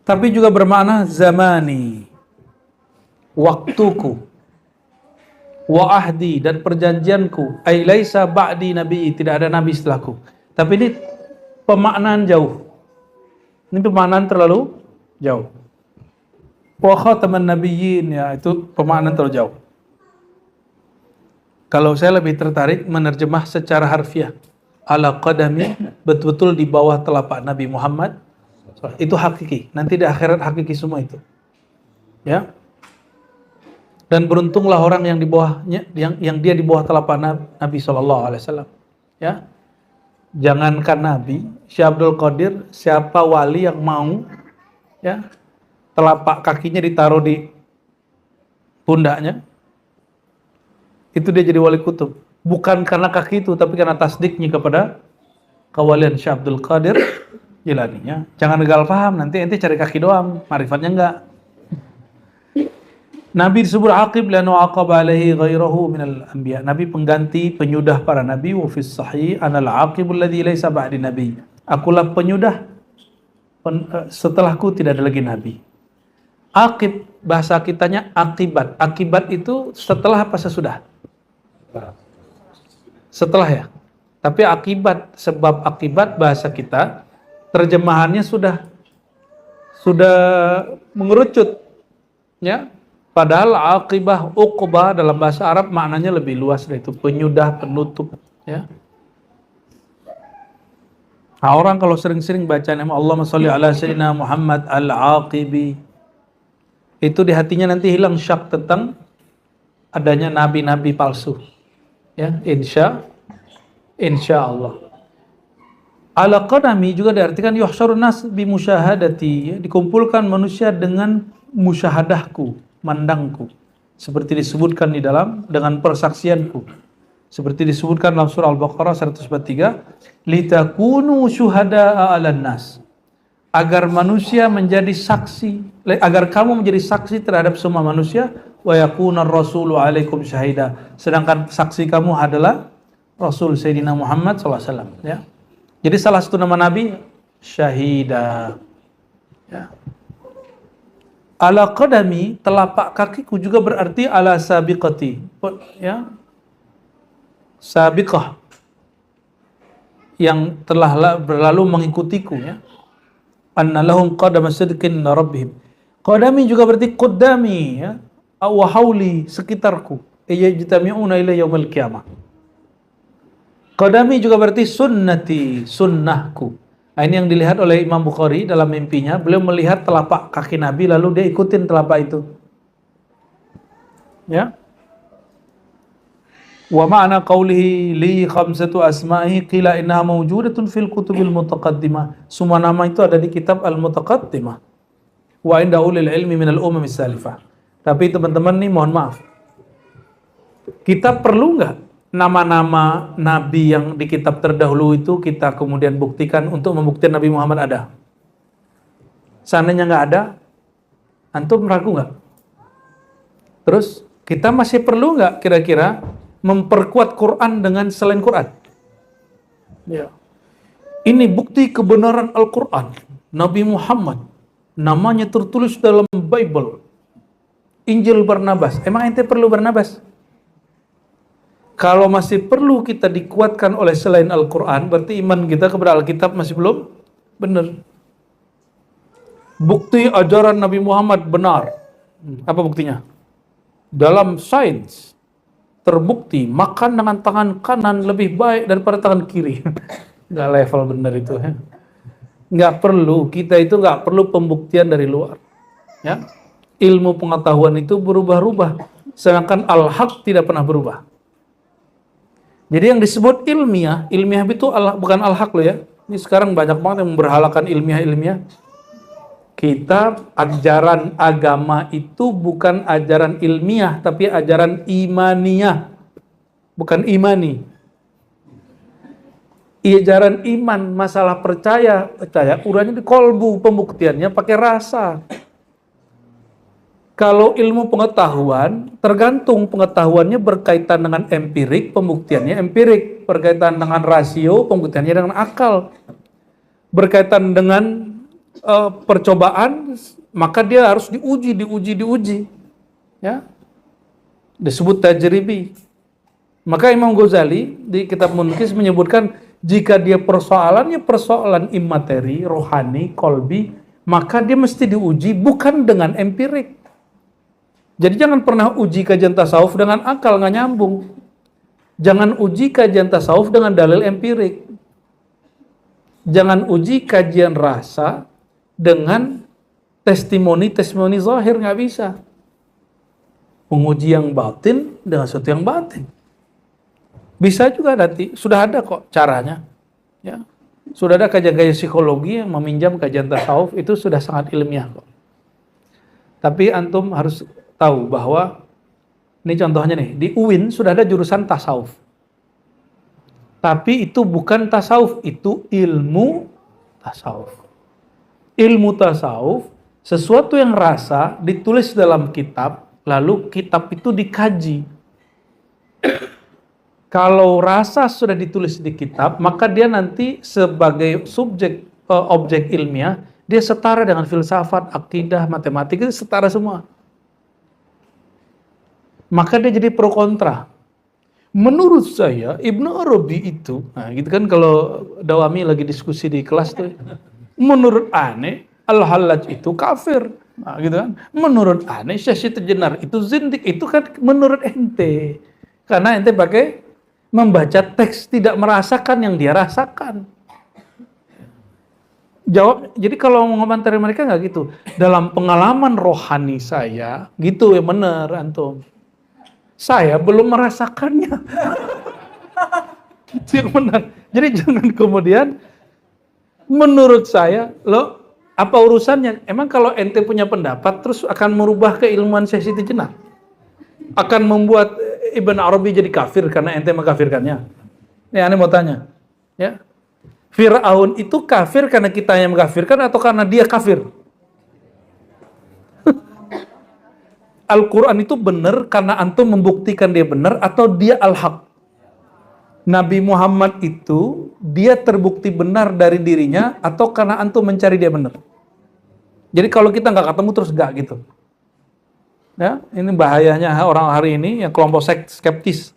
Tapi juga bermakna zamani, waktuku, wa ahdi, dan perjanjianku, ay laisa ba'di nabi, tidak ada nabi setelahku. Tapi ini pemaknaan jauh. Ini pemaknaan terlalu jauh. Wa khataman nabiyyin, ya, itu pemaknaan terlalu jauh. Kalau saya lebih tertarik menerjemah secara harfiah. Ala qadami, betul-betul di bawah telapak Nabi Muhammad. Itu hakiki. Nanti di akhirat hakiki semua itu. Ya. Dan beruntunglah orang yang di bawahnya, yang dia di bawah telapak Nabi sallallahu alaihi wasallam. Ya. Jangankan Nabi, Syekh Abdul Qadir, siapa wali yang mau, ya, telapak kakinya ditaruh di pundaknya, itu dia jadi wali kutub. Bukan karena kaki itu, tapi karena tasdiknya kepada kewalian Syekh Abdul Qadir jalaninya. Jangan gagal paham, nanti ente cari kaki doang, marifatnya enggak. Nabi disebut aqib lanu aqaba alaihi ghairahu minal anbiya. Nabi pengganti, penyudah para nabi. Wa fis sahih anal aqibul ladzi laisa ba'di nabi. Akulah penyudah, setelahku tidak ada lagi nabi. Aqib bahasa kitanya akibat. Akibat itu setelah apa sesudah? Setelah ya. Tapi akibat, sebab akibat bahasa kita terjemahannya sudah mengerucut ya. Padahal aqibah, uqbah dalam bahasa Arab maknanya lebih luas dari itu, penyudah, penutup ya. Nah, orang kalau sering-sering baca nama Allahumma sholli ala sayyidina Muhammad al-aqibi, itu di hatinya nanti hilang syak tentang adanya nabi-nabi palsu ya. Insya Allah. Ala qadami juga diartikan yuhsyarun nas bi musyahadati, ya, dikumpulkan manusia dengan musyahadahku, mandangku, seperti disebutkan di dalam dengan persaksianku, seperti disebutkan dalam surah Al-Baqarah 143, litakunu syuhada'a 'alan nas, agar manusia menjadi saksi, agar kamu menjadi saksi terhadap semua manusia, wa yakunar rasulu 'alaikum syahida, sedangkan saksi kamu adalah Rasul Sayyidina Muhammad SAW ya. Jadi salah satu nama Nabi Syahida ya. Ala qadami, telapak kakiku juga berarti ala sabiqati ya. Sabiqah, yang telah berlalu mengikutiku ya. Anna lahum qadama sidqin rabbihim. Qadami juga berarti qaddami ya. Wa hauli, sekitarku. Yajtami'una ila yaumil qiyamah. Qadami juga berarti sunnati, sunnahku. Nah, ini yang dilihat oleh Imam Bukhari dalam mimpinya. Beliau melihat telapak kaki Nabi, lalu dia ikutin telapak itu. Ya. Wa ma'na qawlihi li khamsatu asma'i qila innaha mawjudatun fil kutubil mutaqaddimah. Semua nama itu ada di kitab al-mutaqaddimah. Wa inda ulil ilmi minal umam salifah. Tapi teman-teman nih mohon maaf. Kita perlu nggak nama-nama Nabi yang di kitab terdahulu itu kita kemudian buktikan untuk membuktikan Nabi Muhammad ada? Seandainya nggak ada, antum ragu nggak? Terus kita masih perlu nggak kira-kira memperkuat Quran dengan selain Quran? Ya. Ini bukti kebenaran Al-Quran. Nabi Muhammad namanya tertulis dalam Bible, Injil Barnabas. Emang ente perlu Barnabas? Kalau masih perlu kita dikuatkan oleh selain Al-Quran, berarti iman kita kepada Alkitab masih belum benar. Bukti ajaran Nabi Muhammad benar. Apa buktinya? Dalam sains terbukti makan dengan tangan kanan lebih baik daripada tangan kiri. Nggak level benar itu. Ya. Nggak perlu, kita itu nggak perlu pembuktian dari luar. Ya. Ilmu pengetahuan itu berubah-ubah, sedangkan al-haq tidak pernah berubah. Jadi yang disebut ilmiah itu bukan al-haq loh ya. Ini sekarang banyak banget yang berhalakan ilmiah. Kita ajaran agama itu bukan ajaran ilmiah, tapi ajaran imaniyah, bukan imani. Ajaran iman, masalah percaya urusannya di kolbu, pembuktiannya pakai rasa. Kalau ilmu pengetahuan, tergantung pengetahuannya berkaitan dengan empirik, pembuktiannya empirik. Berkaitan dengan rasio, pembuktiannya dengan akal. Berkaitan dengan percobaan, maka dia harus diuji. Ya. Disebut tajribi. Maka Imam Ghazali di kitab Munkis menyebutkan, jika dia persoalannya persoalan imateri, rohani, kolbi, maka dia mesti diuji bukan dengan empirik. Jadi jangan pernah uji kajian tasawuf dengan akal, nggak nyambung. Jangan uji kajian tasawuf dengan dalil empirik. Jangan uji kajian rasa dengan testimoni zahir, nggak bisa. Menguji yang batin dengan sesuatu yang batin. Bisa juga nanti, sudah ada kok caranya. Ya. Sudah ada kajian-kajian psikologi yang meminjam kajian tasawuf, itu sudah sangat ilmiah kok. Tapi antum harus tahu bahwa, ini contohnya nih, di UIN sudah ada jurusan tasawuf. Tapi itu bukan tasawuf, itu ilmu tasawuf. Ilmu tasawuf sesuatu yang rasa ditulis dalam kitab, lalu kitab itu dikaji. Kalau rasa sudah ditulis di kitab, maka dia nanti sebagai objek ilmiah, dia setara dengan filsafat, akidah, matematika, itu setara semua. Maka dia jadi pro kontra. Menurut saya, Ibnu Arabi itu, nah gitu kan kalau Dawami lagi diskusi di kelas tuh, menurut aneh, Al-Hallaj itu kafir. Nah, gitu kan. Menurut aneh, Syekh Jenar itu zindik, itu kan menurut ente. Karena ente pakai membaca teks tidak merasakan yang dia rasakan. Jawab, jadi kalau mau ngomentari mereka nggak gitu. Dalam pengalaman rohani saya, gitu ya bener antum. Saya belum merasakannya. Itu yang benar. Jadi jangan kemudian menurut saya, lo apa urusannya? Emang kalau ente punya pendapat terus akan merubah keilmuan Syekh Siti Jenar? Akan membuat Ibn Arabi jadi kafir karena ente mengkafirkannya? Ini aneh mau tanya. Ya. Fir'aun itu kafir karena kita yang mengkafirkan atau karena dia kafir? Al-Quran itu benar karena antum membuktikan dia benar atau dia al-haq? Nabi Muhammad itu dia terbukti benar dari dirinya atau karena antum mencari dia benar? Jadi kalau kita nggak ketemu terus nggak gitu. Ya, ini bahayanya orang hari ini yang kelompok skeptis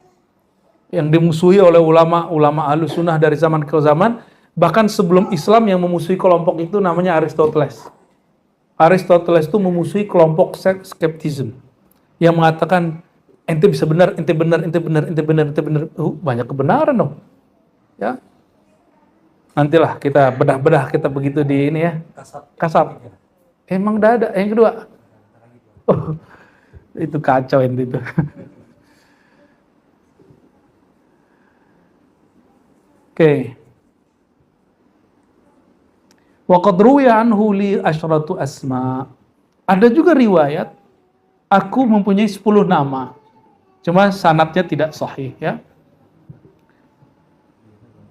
yang dimusuhi oleh ulama Ahlussunnah dari zaman ke zaman, bahkan sebelum Islam yang memusuhi kelompok itu namanya Aristoteles. Aristoteles itu memusuhi kelompok skeptism yang mengatakan ente bisa benar, ente benar, ente benar, ente benar, ente benar. Banyak kebenaran dong. Ya. Nantilah kita bedah-bedah kita begitu di ini ya. Kasab. Emang udah ada. Yang kedua. Oh, itu kacau itu. Oke. Wa qad ruwiya anhu li asyratu asma. Ada juga riwayat aku mempunyai 10 nama. Cuma sanadnya tidak sahih ya.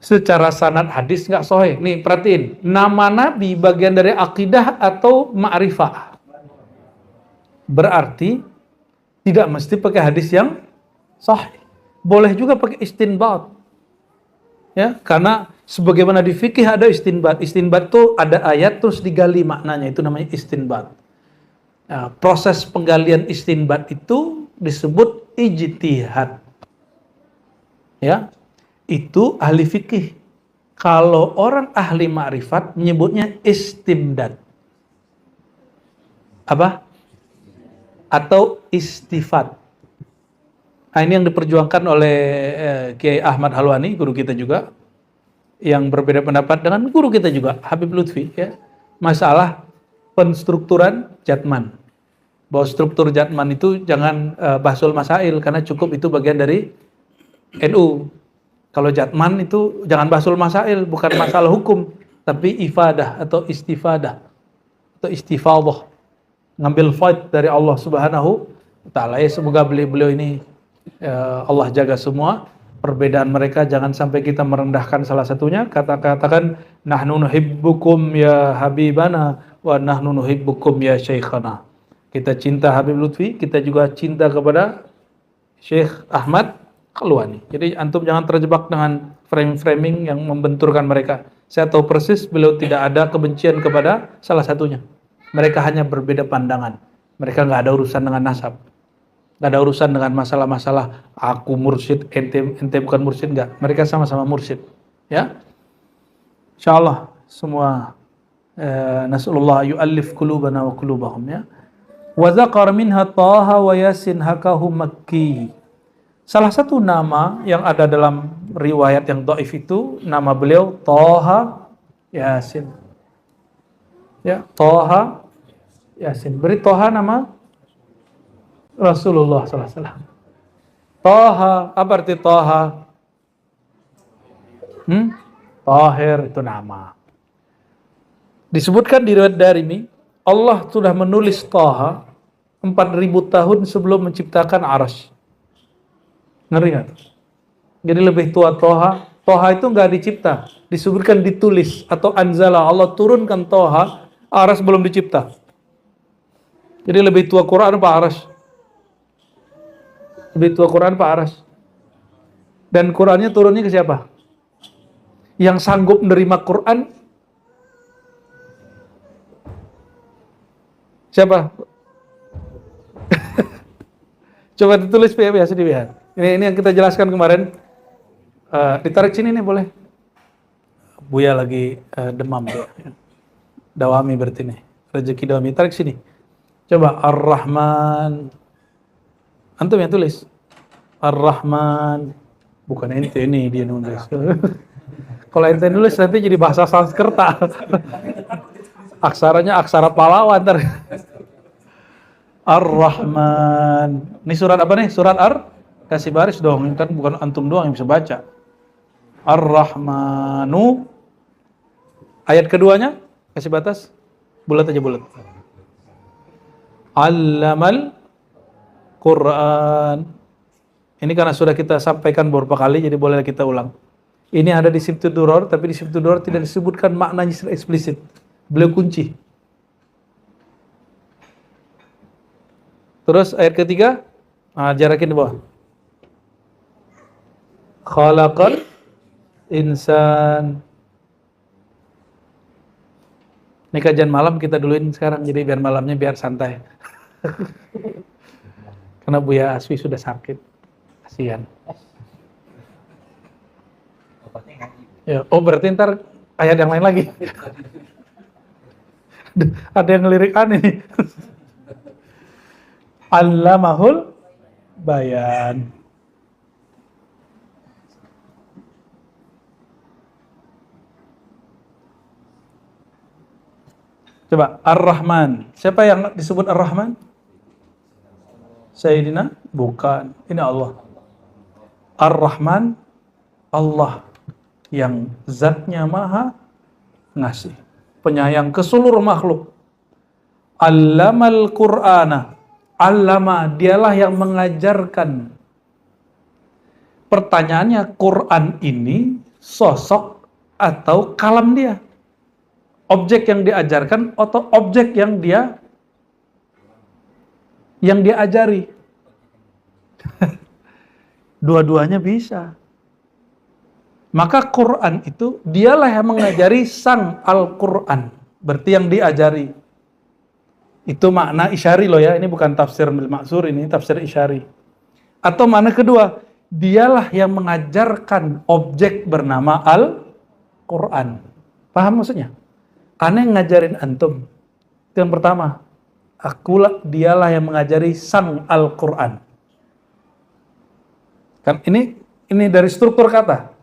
Secara sanad hadis nggak sahih. Nih perhatiin, nama Nabi bagian dari akidah atau ma'rifah. Berarti tidak mesti pakai hadis yang sahih. Boleh juga pakai istinbat. Ya, karena sebagaimana di fikih ada istinbat. Istinbat itu ada ayat terus digali maknanya, itu namanya istinbat. Nah, proses penggalian istinbat itu disebut ijtihad. Ya. Itu ahli fikih. Kalau orang ahli ma'rifat menyebutnya istimdad. Apa? Atau istifat. Nah, ini yang diperjuangkan oleh Kiai Ahmad Halwani, guru kita juga, yang berbeda pendapat dengan guru kita juga, Habib Lutfi, ya. Masalah penstrukturan Jatman. Bahwa struktur Jatman itu jangan bahsul masail, karena cukup itu bagian dari NU. Kalau Jatman itu jangan bahsul masail, bukan masalah hukum, tapi ifadah atau istifadah atau istifadah. Ngambil fight dari Allah Subhanahu wa Ta'ala. Ya, semoga beliau ini Allah jaga semua perbedaan mereka, jangan sampai kita merendahkan salah satunya. Katakan nahnu nuhibbukum ya habibana wa nahnu nuhibbukum ya syekhana. Kita cinta Habib Lutfi, kita juga cinta kepada Syekh Ahmad Halwani. Jadi antum jangan terjebak dengan framing-framing yang membenturkan mereka. Saya tahu persis beliau tidak ada kebencian kepada salah satunya. Mereka hanya berbeda pandangan. Mereka nggak ada urusan dengan nasab. Nggak ada urusan dengan masalah-masalah aku mursyid, ente bukan mursyid, nggak. Mereka sama-sama mursyid. Ya. Insyaallah semua nasallallahu yu'allif qulubana wa qulubahum ya. Wa dzakar minha Taha wa Yasin hakahu Makki. Salah satu nama yang ada dalam riwayat yang dhaif itu nama beliau Taha Yasin. Ya, Taha Yasin. Beri Taha nama Rasulullah SAW. Taha, apa arti Taha? Tahir itu nama. Disebutkan di riwayat Darimi, Allah sudah menulis Taha 4.000 tahun sebelum menciptakan Arasy. Ngeri nggak tuh? Jadi lebih tua Taha Toha itu nggak dicipta, disebutkan ditulis atau anzala, Allah turunkan Toha, Aras belum dicipta. Jadi lebih tua Quran Pak Aras. Lebih tua Quran Pak Aras. Dan Qurannya turunnya ke siapa? Yang sanggup menerima Quran siapa? Coba ditulis biasa di biar. Ini yang kita jelaskan kemarin. Ditarik sini nih boleh. Buya lagi demam ya. Dawami berarti nih. Rezeki dawami. Tarik sini. Coba Ar-Rahman. Antum yang tulis. Ar-Rahman. Bukan ente ini dia nulis. Kalau ente nulis nanti jadi bahasa Sanskerta. Aksaranya aksara pahlawan ntar. Ar-Rahman. Ini surat apa nih? Surat Kasih baris dong. Ini kan bukan antum doang yang bisa baca. Ar-Rahmanu. Ayat keduanya kasih batas. Bulat aja bulat. Allamal Quran. Ini karena sudah kita sampaikan beberapa kali, jadi boleh kita ulang. Ini ada di Siftu Duror, tapi di Siftu Duror tidak disebutkan maknanya secara eksplisit. Beliau kunci. Terus ayat ketiga, jarakin di bawah. Khalaqal insan. Ini kajian malam kita duluin sekarang, jadi biar malamnya biar santai. Karena Buya Aswi sudah sakit. Kasihan. Ya, berarti ntar ayat yang lain lagi. Ada yang ngelirik aneh nih. Allamahul bayan. Coba Ar-Rahman. Siapa yang disebut Ar-Rahman? Sayyidina? Bukan. Ini Allah. Ar-Rahman Allah yang zatnya maha ngasih, penyayang ke seluruh makhluk. Allamal Qur'ana. Allama, dialah yang mengajarkan. Pertanyaannya, Quran ini sosok atau kalam dia? Objek yang diajarkan atau objek yang diajari? Dua-duanya bisa. Maka Quran itu dialah yang mengajari sang Al-Quran. Berarti yang diajari. Itu makna isyari loh ya. Ini bukan tafsir bil-maksur, ini tafsir isyari. Atau makna kedua, dialah yang mengajarkan objek bernama Al-Quran. Paham maksudnya? Aneh ngajarin antum. Itu yang pertama. Akulah, dialah yang mengajari sang Al-Quran. Kan ini dari struktur kata.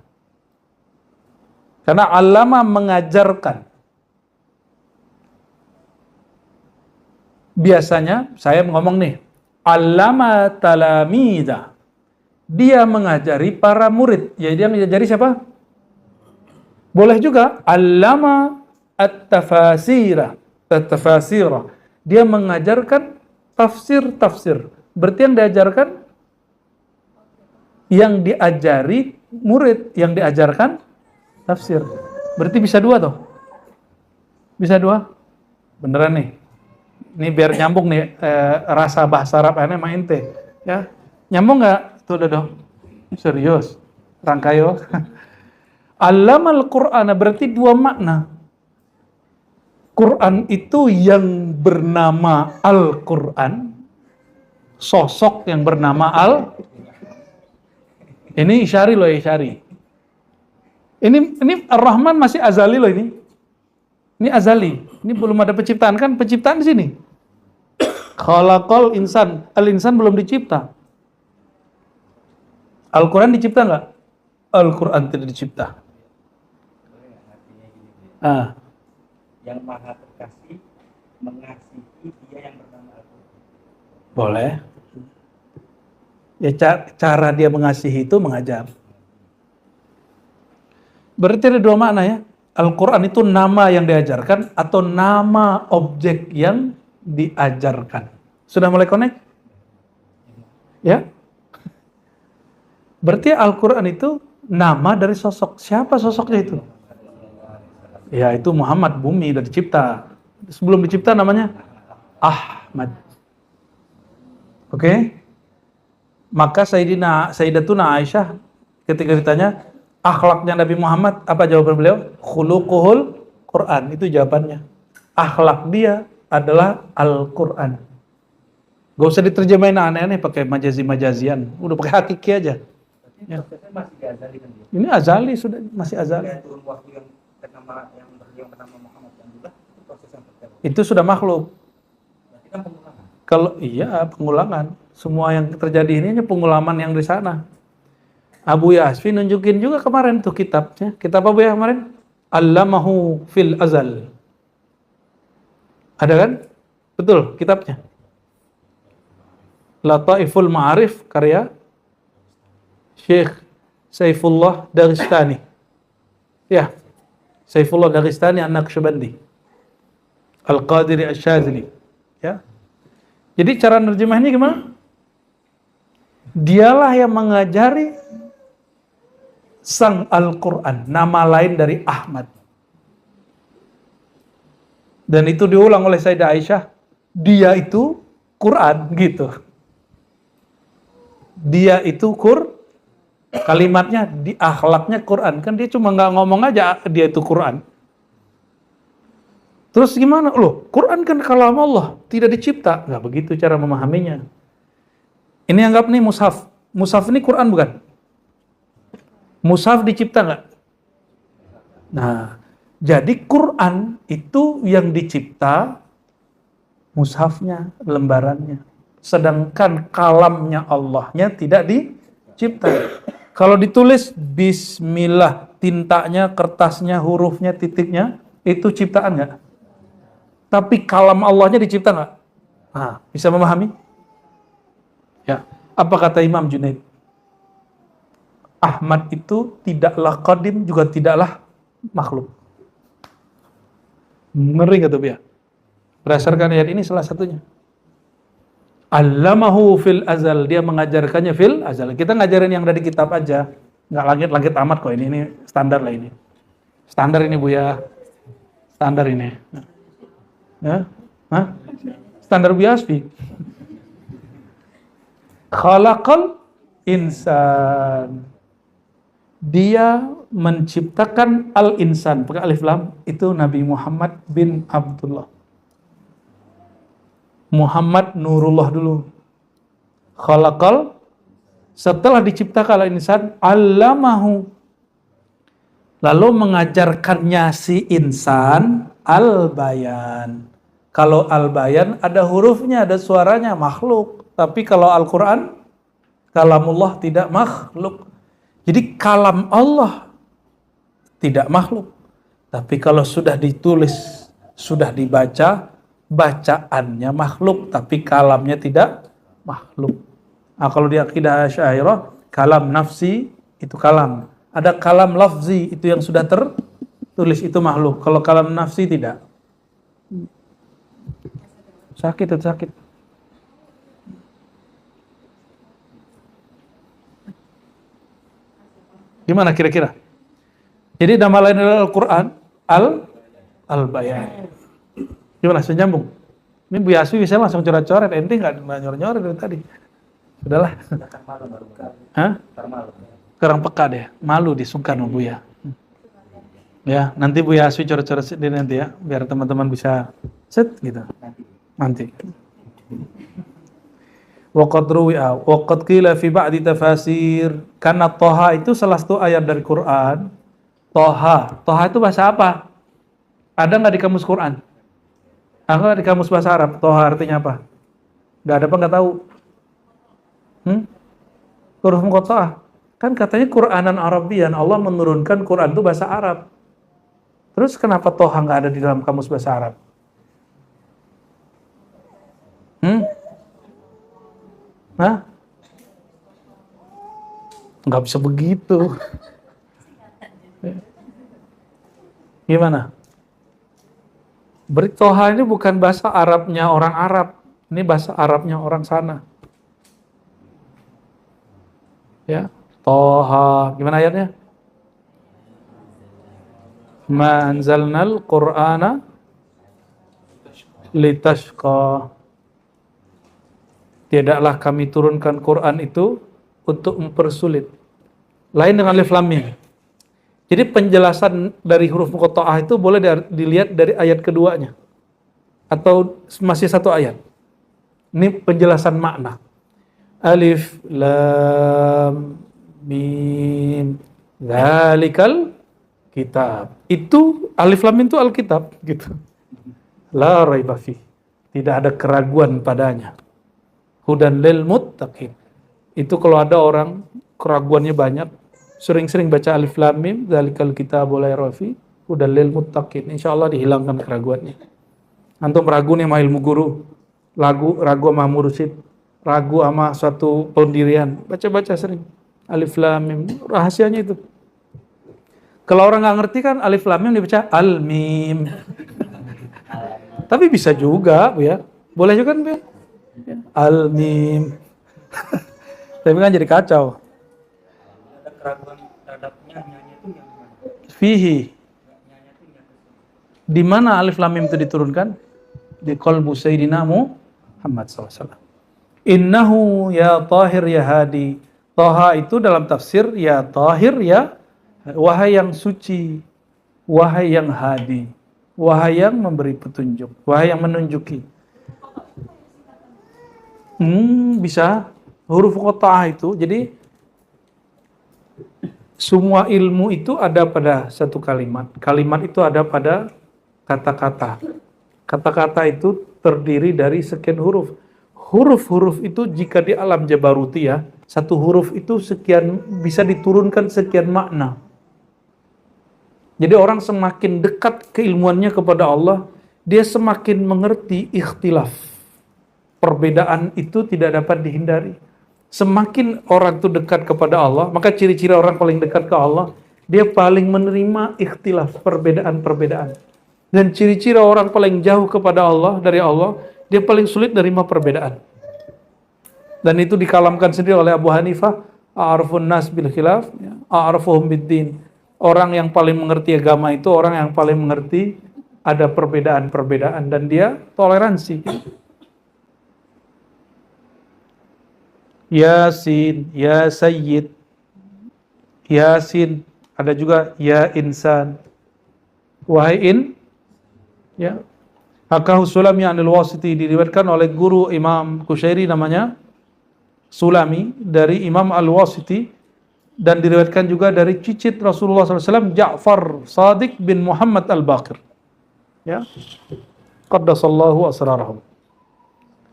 Karena allama mengajarkan. Biasanya saya ngomong nih, allama talamida. Dia mengajari para murid. Ya, dia mengajari siapa? Boleh juga allama at-tafasira. Dia mengajarkan tafsir. Berarti yang diajarkan, yang diajari murid, yang diajarkan tafsir. Berarti bisa dua toh? Bisa dua? Beneran nih. Ini biar nyambung nih rasa bahasa Arab aneh sama ente. Ya. Nyambung nggak? Tuh udah dong. Serius. Rangkayo. Allamal Qur'ana berarti dua makna. Quran itu yang bernama Al-Quran. Sosok yang bernama Ini isyari loh, isyari. Ini Ar-Rahman masih azali loh ini. Ini azali. Ini belum ada penciptaan kan? Penciptaan di sini. Khalaqal insan. Al-insan belum dicipta. Al-Quran dicipta nggak? Al-Quran tidak dicipta. Yang maha terkasih mengasihi dia yang bernama Al-Quran. Boleh. Ya, cara dia mengasihi itu mengajar. Berarti ada dua makna ya. Al-Quran itu nama yang diajarkan atau nama objek yang diajarkan. Sudah mulai connect? Ya? Berarti Al-Quran itu nama dari sosok. Siapa sosoknya itu? Ya, itu Muhammad, bumi udah dicipta. Sebelum dicipta namanya Ahmad. Oke? Maka Sayyidatuna Aisyah ketika ditanya akhlaknya Nabi Muhammad, apa jawaban beliau? Khuluquhul Quran. Itu jawabannya. Akhlak dia adalah Al-Quran. Gak usah diterjemahin aneh-aneh pakai majazi-majazian. Udah pakai hakiki aja. Ya. Masih azali kan dia. Ini azali, sudah masih azali. Kayak turun waktu yang bernama Muhammad yang juga itu proses yang terjadi. Itu sudah makhluk. Berarti kan pengulangan. Kalau iya pengulangan, semua yang terjadi ini hanya pengulaman yang di sana. Abu Yasfi nunjukin juga kemarin tuh kitabnya. Kitab apa ya kemarin? Allamahu fil azal. Ada kan? Betul kitabnya. Lataiful Ma'arif karya Syekh Saifullah Daghestani. Ya, Saifullah Daghestani An-Naqsyabandi. Al-Qadiri Asy-Syadzili. Ya. Jadi cara nerjemahnya gimana? Dialah yang mengajari Sang Al-Quran, nama lain dari Ahmad. Dan itu diulang oleh Sayyidah Aisyah, dia itu Quran, gitu. Dia itu kalimatnya, di akhlaknya Quran. Kan dia cuma nggak ngomong aja dia itu Quran. Terus gimana? Loh, Quran kan kalam Allah, tidak dicipta. Nggak begitu cara memahaminya. Ini anggap nih mushaf. Mushaf ini Quran bukan? Mushaf dicipta nggak? Nah, jadi Quran itu yang dicipta, mushafnya, lembarannya. Sedangkan kalamnya Allahnya tidak dicipta. Kalau ditulis Bismillah, tintanya, kertasnya, hurufnya, titiknya, itu ciptaan nggak? Tapi kalam Allahnya dicipta nggak? Nah, bisa memahami? Ya, apa kata Imam Junaid? Ahmad itu tidaklah qadim juga tidaklah makhluk. Ngeri nggak tuh ya? Berdasarkan ayat ini salah satunya. Allamahu fil azal, dia mengajarkannya fil azal. Kita ngajarin yang dari kitab aja, nggak langit-langit amat kok ini standar lah ini. Standar ini Bu ya, standar ini. Ya, hah? Standar Bu Yasfi. Khalaqal insan. Dia menciptakan al-insan, pakai alif lam, itu Nabi Muhammad bin Abdullah. Muhammad Nurullah dulu. Khalaqal, setelah diciptakan al-insan, allamahu. Lalu mengajarkannya si insan al-bayan. Kalau al-bayan ada hurufnya, ada suaranya, makhluk. Tapi kalau Al-Quran, kalamullah tidak makhluk. Jadi kalam Allah tidak makhluk. Tapi kalau sudah ditulis, sudah dibaca, bacaannya makhluk, tapi kalamnya tidak makhluk. Nah, kalau di akidah Asy'ariyah, kalam nafsi itu kalam. Ada kalam lafzi, itu yang sudah tertulis, itu makhluk. Kalau kalam nafsi tidak. Sakit itu sakit. Gimana kira-kira? Jadi nama lain adalah Al-Quran, Al-Bayan. Gimana, senyambung? Ini Bu Yasfi bisa langsung coret-coret, ente nggak nyoret-nyoret dari tadi. Sudahlah. Hah? Kurang peka deh, malu disungkan Bu ya. Ya, nanti Bu Yasfi coret-coret sendiri nanti ya, biar teman-teman bisa set gitu. Nanti. Waqad ruwi'a waqad qila fi ba'di tafasir, karena Toha itu salah satu ayat dari Quran. Toha itu bahasa apa? Ada nggak di kamus Quran? Ada di kamus bahasa Arab. Toha artinya apa? Nggak ada apa, nggak tahu. Huruf muqatta'ah. Kan katanya Quranan Arabian, Allah menurunkan Quran itu bahasa Arab. Terus kenapa Toha nggak ada di dalam kamus bahasa Arab? Hah? Nggak bisa begitu. Gimana? Toha ini bukan bahasa Arabnya orang Arab. Ini bahasa Arabnya orang sana. Ya, Toha. Gimana ayatnya? Ma anzalnal Qur'ana litashqa. Tidaklah kami turunkan Quran itu untuk mempersulit. Lain dengan alif lam mim. Jadi penjelasan dari huruf muqatta'ah itu boleh dilihat dari ayat keduanya atau masih satu ayat. Ini penjelasan makna. Alif lam mim dzalikal kitab. Itu alif lam mim itu alkitab gitu. La raiba fi. Tidak ada keraguan padanya. Hudan lil muttaqin. Itu kalau ada orang keraguannya banyak, sering-sering baca alif lam mim dzalikal kitabu la raiba fi hudan lil muttaqin. Insyaallah dihilangkan keraguannya. Antum ragu nih sama ilmu guru, ragu sama mursyid, ragu sama suatu pendirian, baca-baca sering alif lam mim, rahasianya itu. Kalau orang nggak ngerti kan alif lam mim dibaca al mim. Tapi bisa juga, Bu ya. Boleh juga kan, Bu? Al mim. Tapi kan jadi kacau. Ada keraguan terhadap nyanyi itu yang mana? Fihi. Nyanyi itu yang Di mana alif lam mim itu diturunkan? Di qalbu Sayyidina Muhammad SAW. Innahu ya tahir ya hadi. Taha itu dalam tafsir ya tahir ya wahai yang suci, wahai yang hadi, wahai yang memberi petunjuk, wahai yang menunjuki. Bisa huruf qata'ah itu. Jadi semua ilmu itu ada pada satu kalimat. Kalimat itu ada pada kata-kata. Kata-kata itu terdiri dari sekian huruf. Huruf-huruf itu jika di alam jabarutiyah, satu huruf itu sekian bisa diturunkan sekian makna. Jadi orang semakin dekat keilmuannya kepada Allah, dia semakin mengerti ikhtilaf. Perbedaan itu tidak dapat dihindari. Semakin orang itu dekat kepada Allah, maka ciri-ciri orang paling dekat ke Allah, dia paling menerima ikhtilaf, perbedaan-perbedaan. Dan ciri-ciri orang paling jauh kepada Allah, dari Allah, dia paling sulit menerima perbedaan. Dan itu dikalamkan sendiri oleh Abu Hanifah, a'rafun nas bil khilaf, a'rafuhum bid-din. Orang yang paling mengerti agama itu orang yang paling mengerti ada perbedaan-perbedaan dan dia toleransi. Yasin, ya Sayyid, Yasin, ada juga ya insan, wahai ya. Hakahu Sulami anil Wasiti, diriwayatkan oleh guru Imam Kushairi namanya Sulami dari Imam Al-Wasiti, dan diriwayatkan juga dari cicit Rasulullah SAW, Ja'far Sadiq bin Muhammad Al-Baqir. Ya, qaddasallahu asrarahum.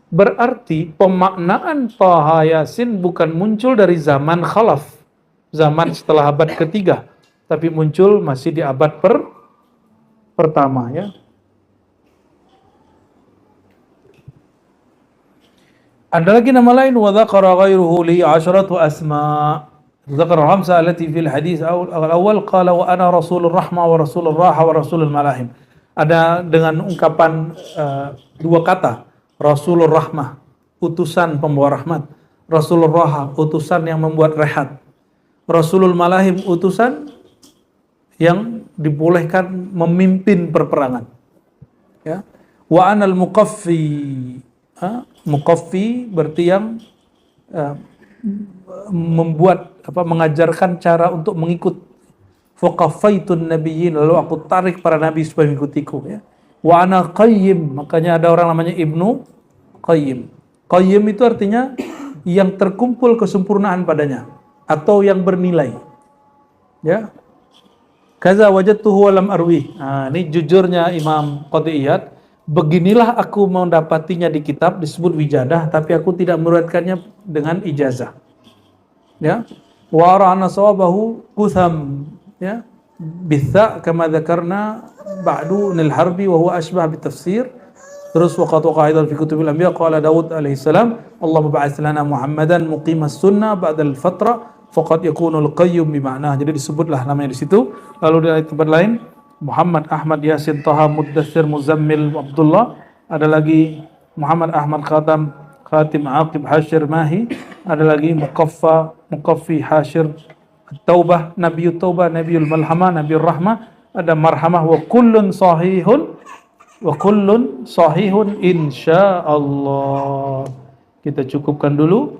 Berarti pemaknaan Taha Yasin bukan muncul dari zaman khalaf, zaman setelah abad ketiga, tapi muncul masih di abad pertama, ya. Ada lagi nama lain, wa dzakara ghairuhu li 'asharatu asma'. Dzakara khamsa allati fil hadis al-awwal qala wa ana rasulur rahmah wa rasulur raha wa rasulul malahim. Ada dengan ungkapan dua kata, Rasulur Rahmah, utusan pembawa rahmat, Rasulur Raha, utusan yang membuat rehat, Rasulul Malahim, utusan yang dibolehkan memimpin perperangan. Ya. Wa anal muqaffi, muqaffi berarti yang membuat mengajarkan cara untuk mengikut. Faqaffaitun nabiyyin, lalu aku tarik para nabi supaya mengikutiku, ya. Wa ana qayyim, makanya ada orang namanya Ibnu Qayyim. Qayyim itu artinya yang terkumpul kesempurnaan padanya atau yang bernilai. Ya. Kaza wajadtuhu wa lam arwi. Nah, ini jujurnya Imam Qadhi Iyad, beginilah aku mendapatinya di kitab disebut wijadah, tapi aku tidak meriwayatkannya dengan ijazah. Ya. Wa ra'ana sawabahu kutham, ya. Bitha kama dzakarna ba'du nil harbi wa huwa ashbah bitafsir. Terus waqat waqaidan fi kutubil anbiya qala Daud alaihi salam Allahumma ba'ats lana Muhammadan muqimas sunnah ba'dal fatra faqad yakunul qayyum bima'nah. Jadi disebutlah namanya di situ. Lalu di tempat lain Muhammad Ahmad Yasin Taha Muddatsir Muzammil Abdullah, ada lagi Muhammad Ahmad Khatim Aqib Hashir Mahi, ada lagi Muqaffi Hashir Taubah, Nabiul Taubah, Nabiul Malhamah, Nabiul Rahmah, ada marhamah wa kullun sahihun insyaallah. Kita cukupkan dulu.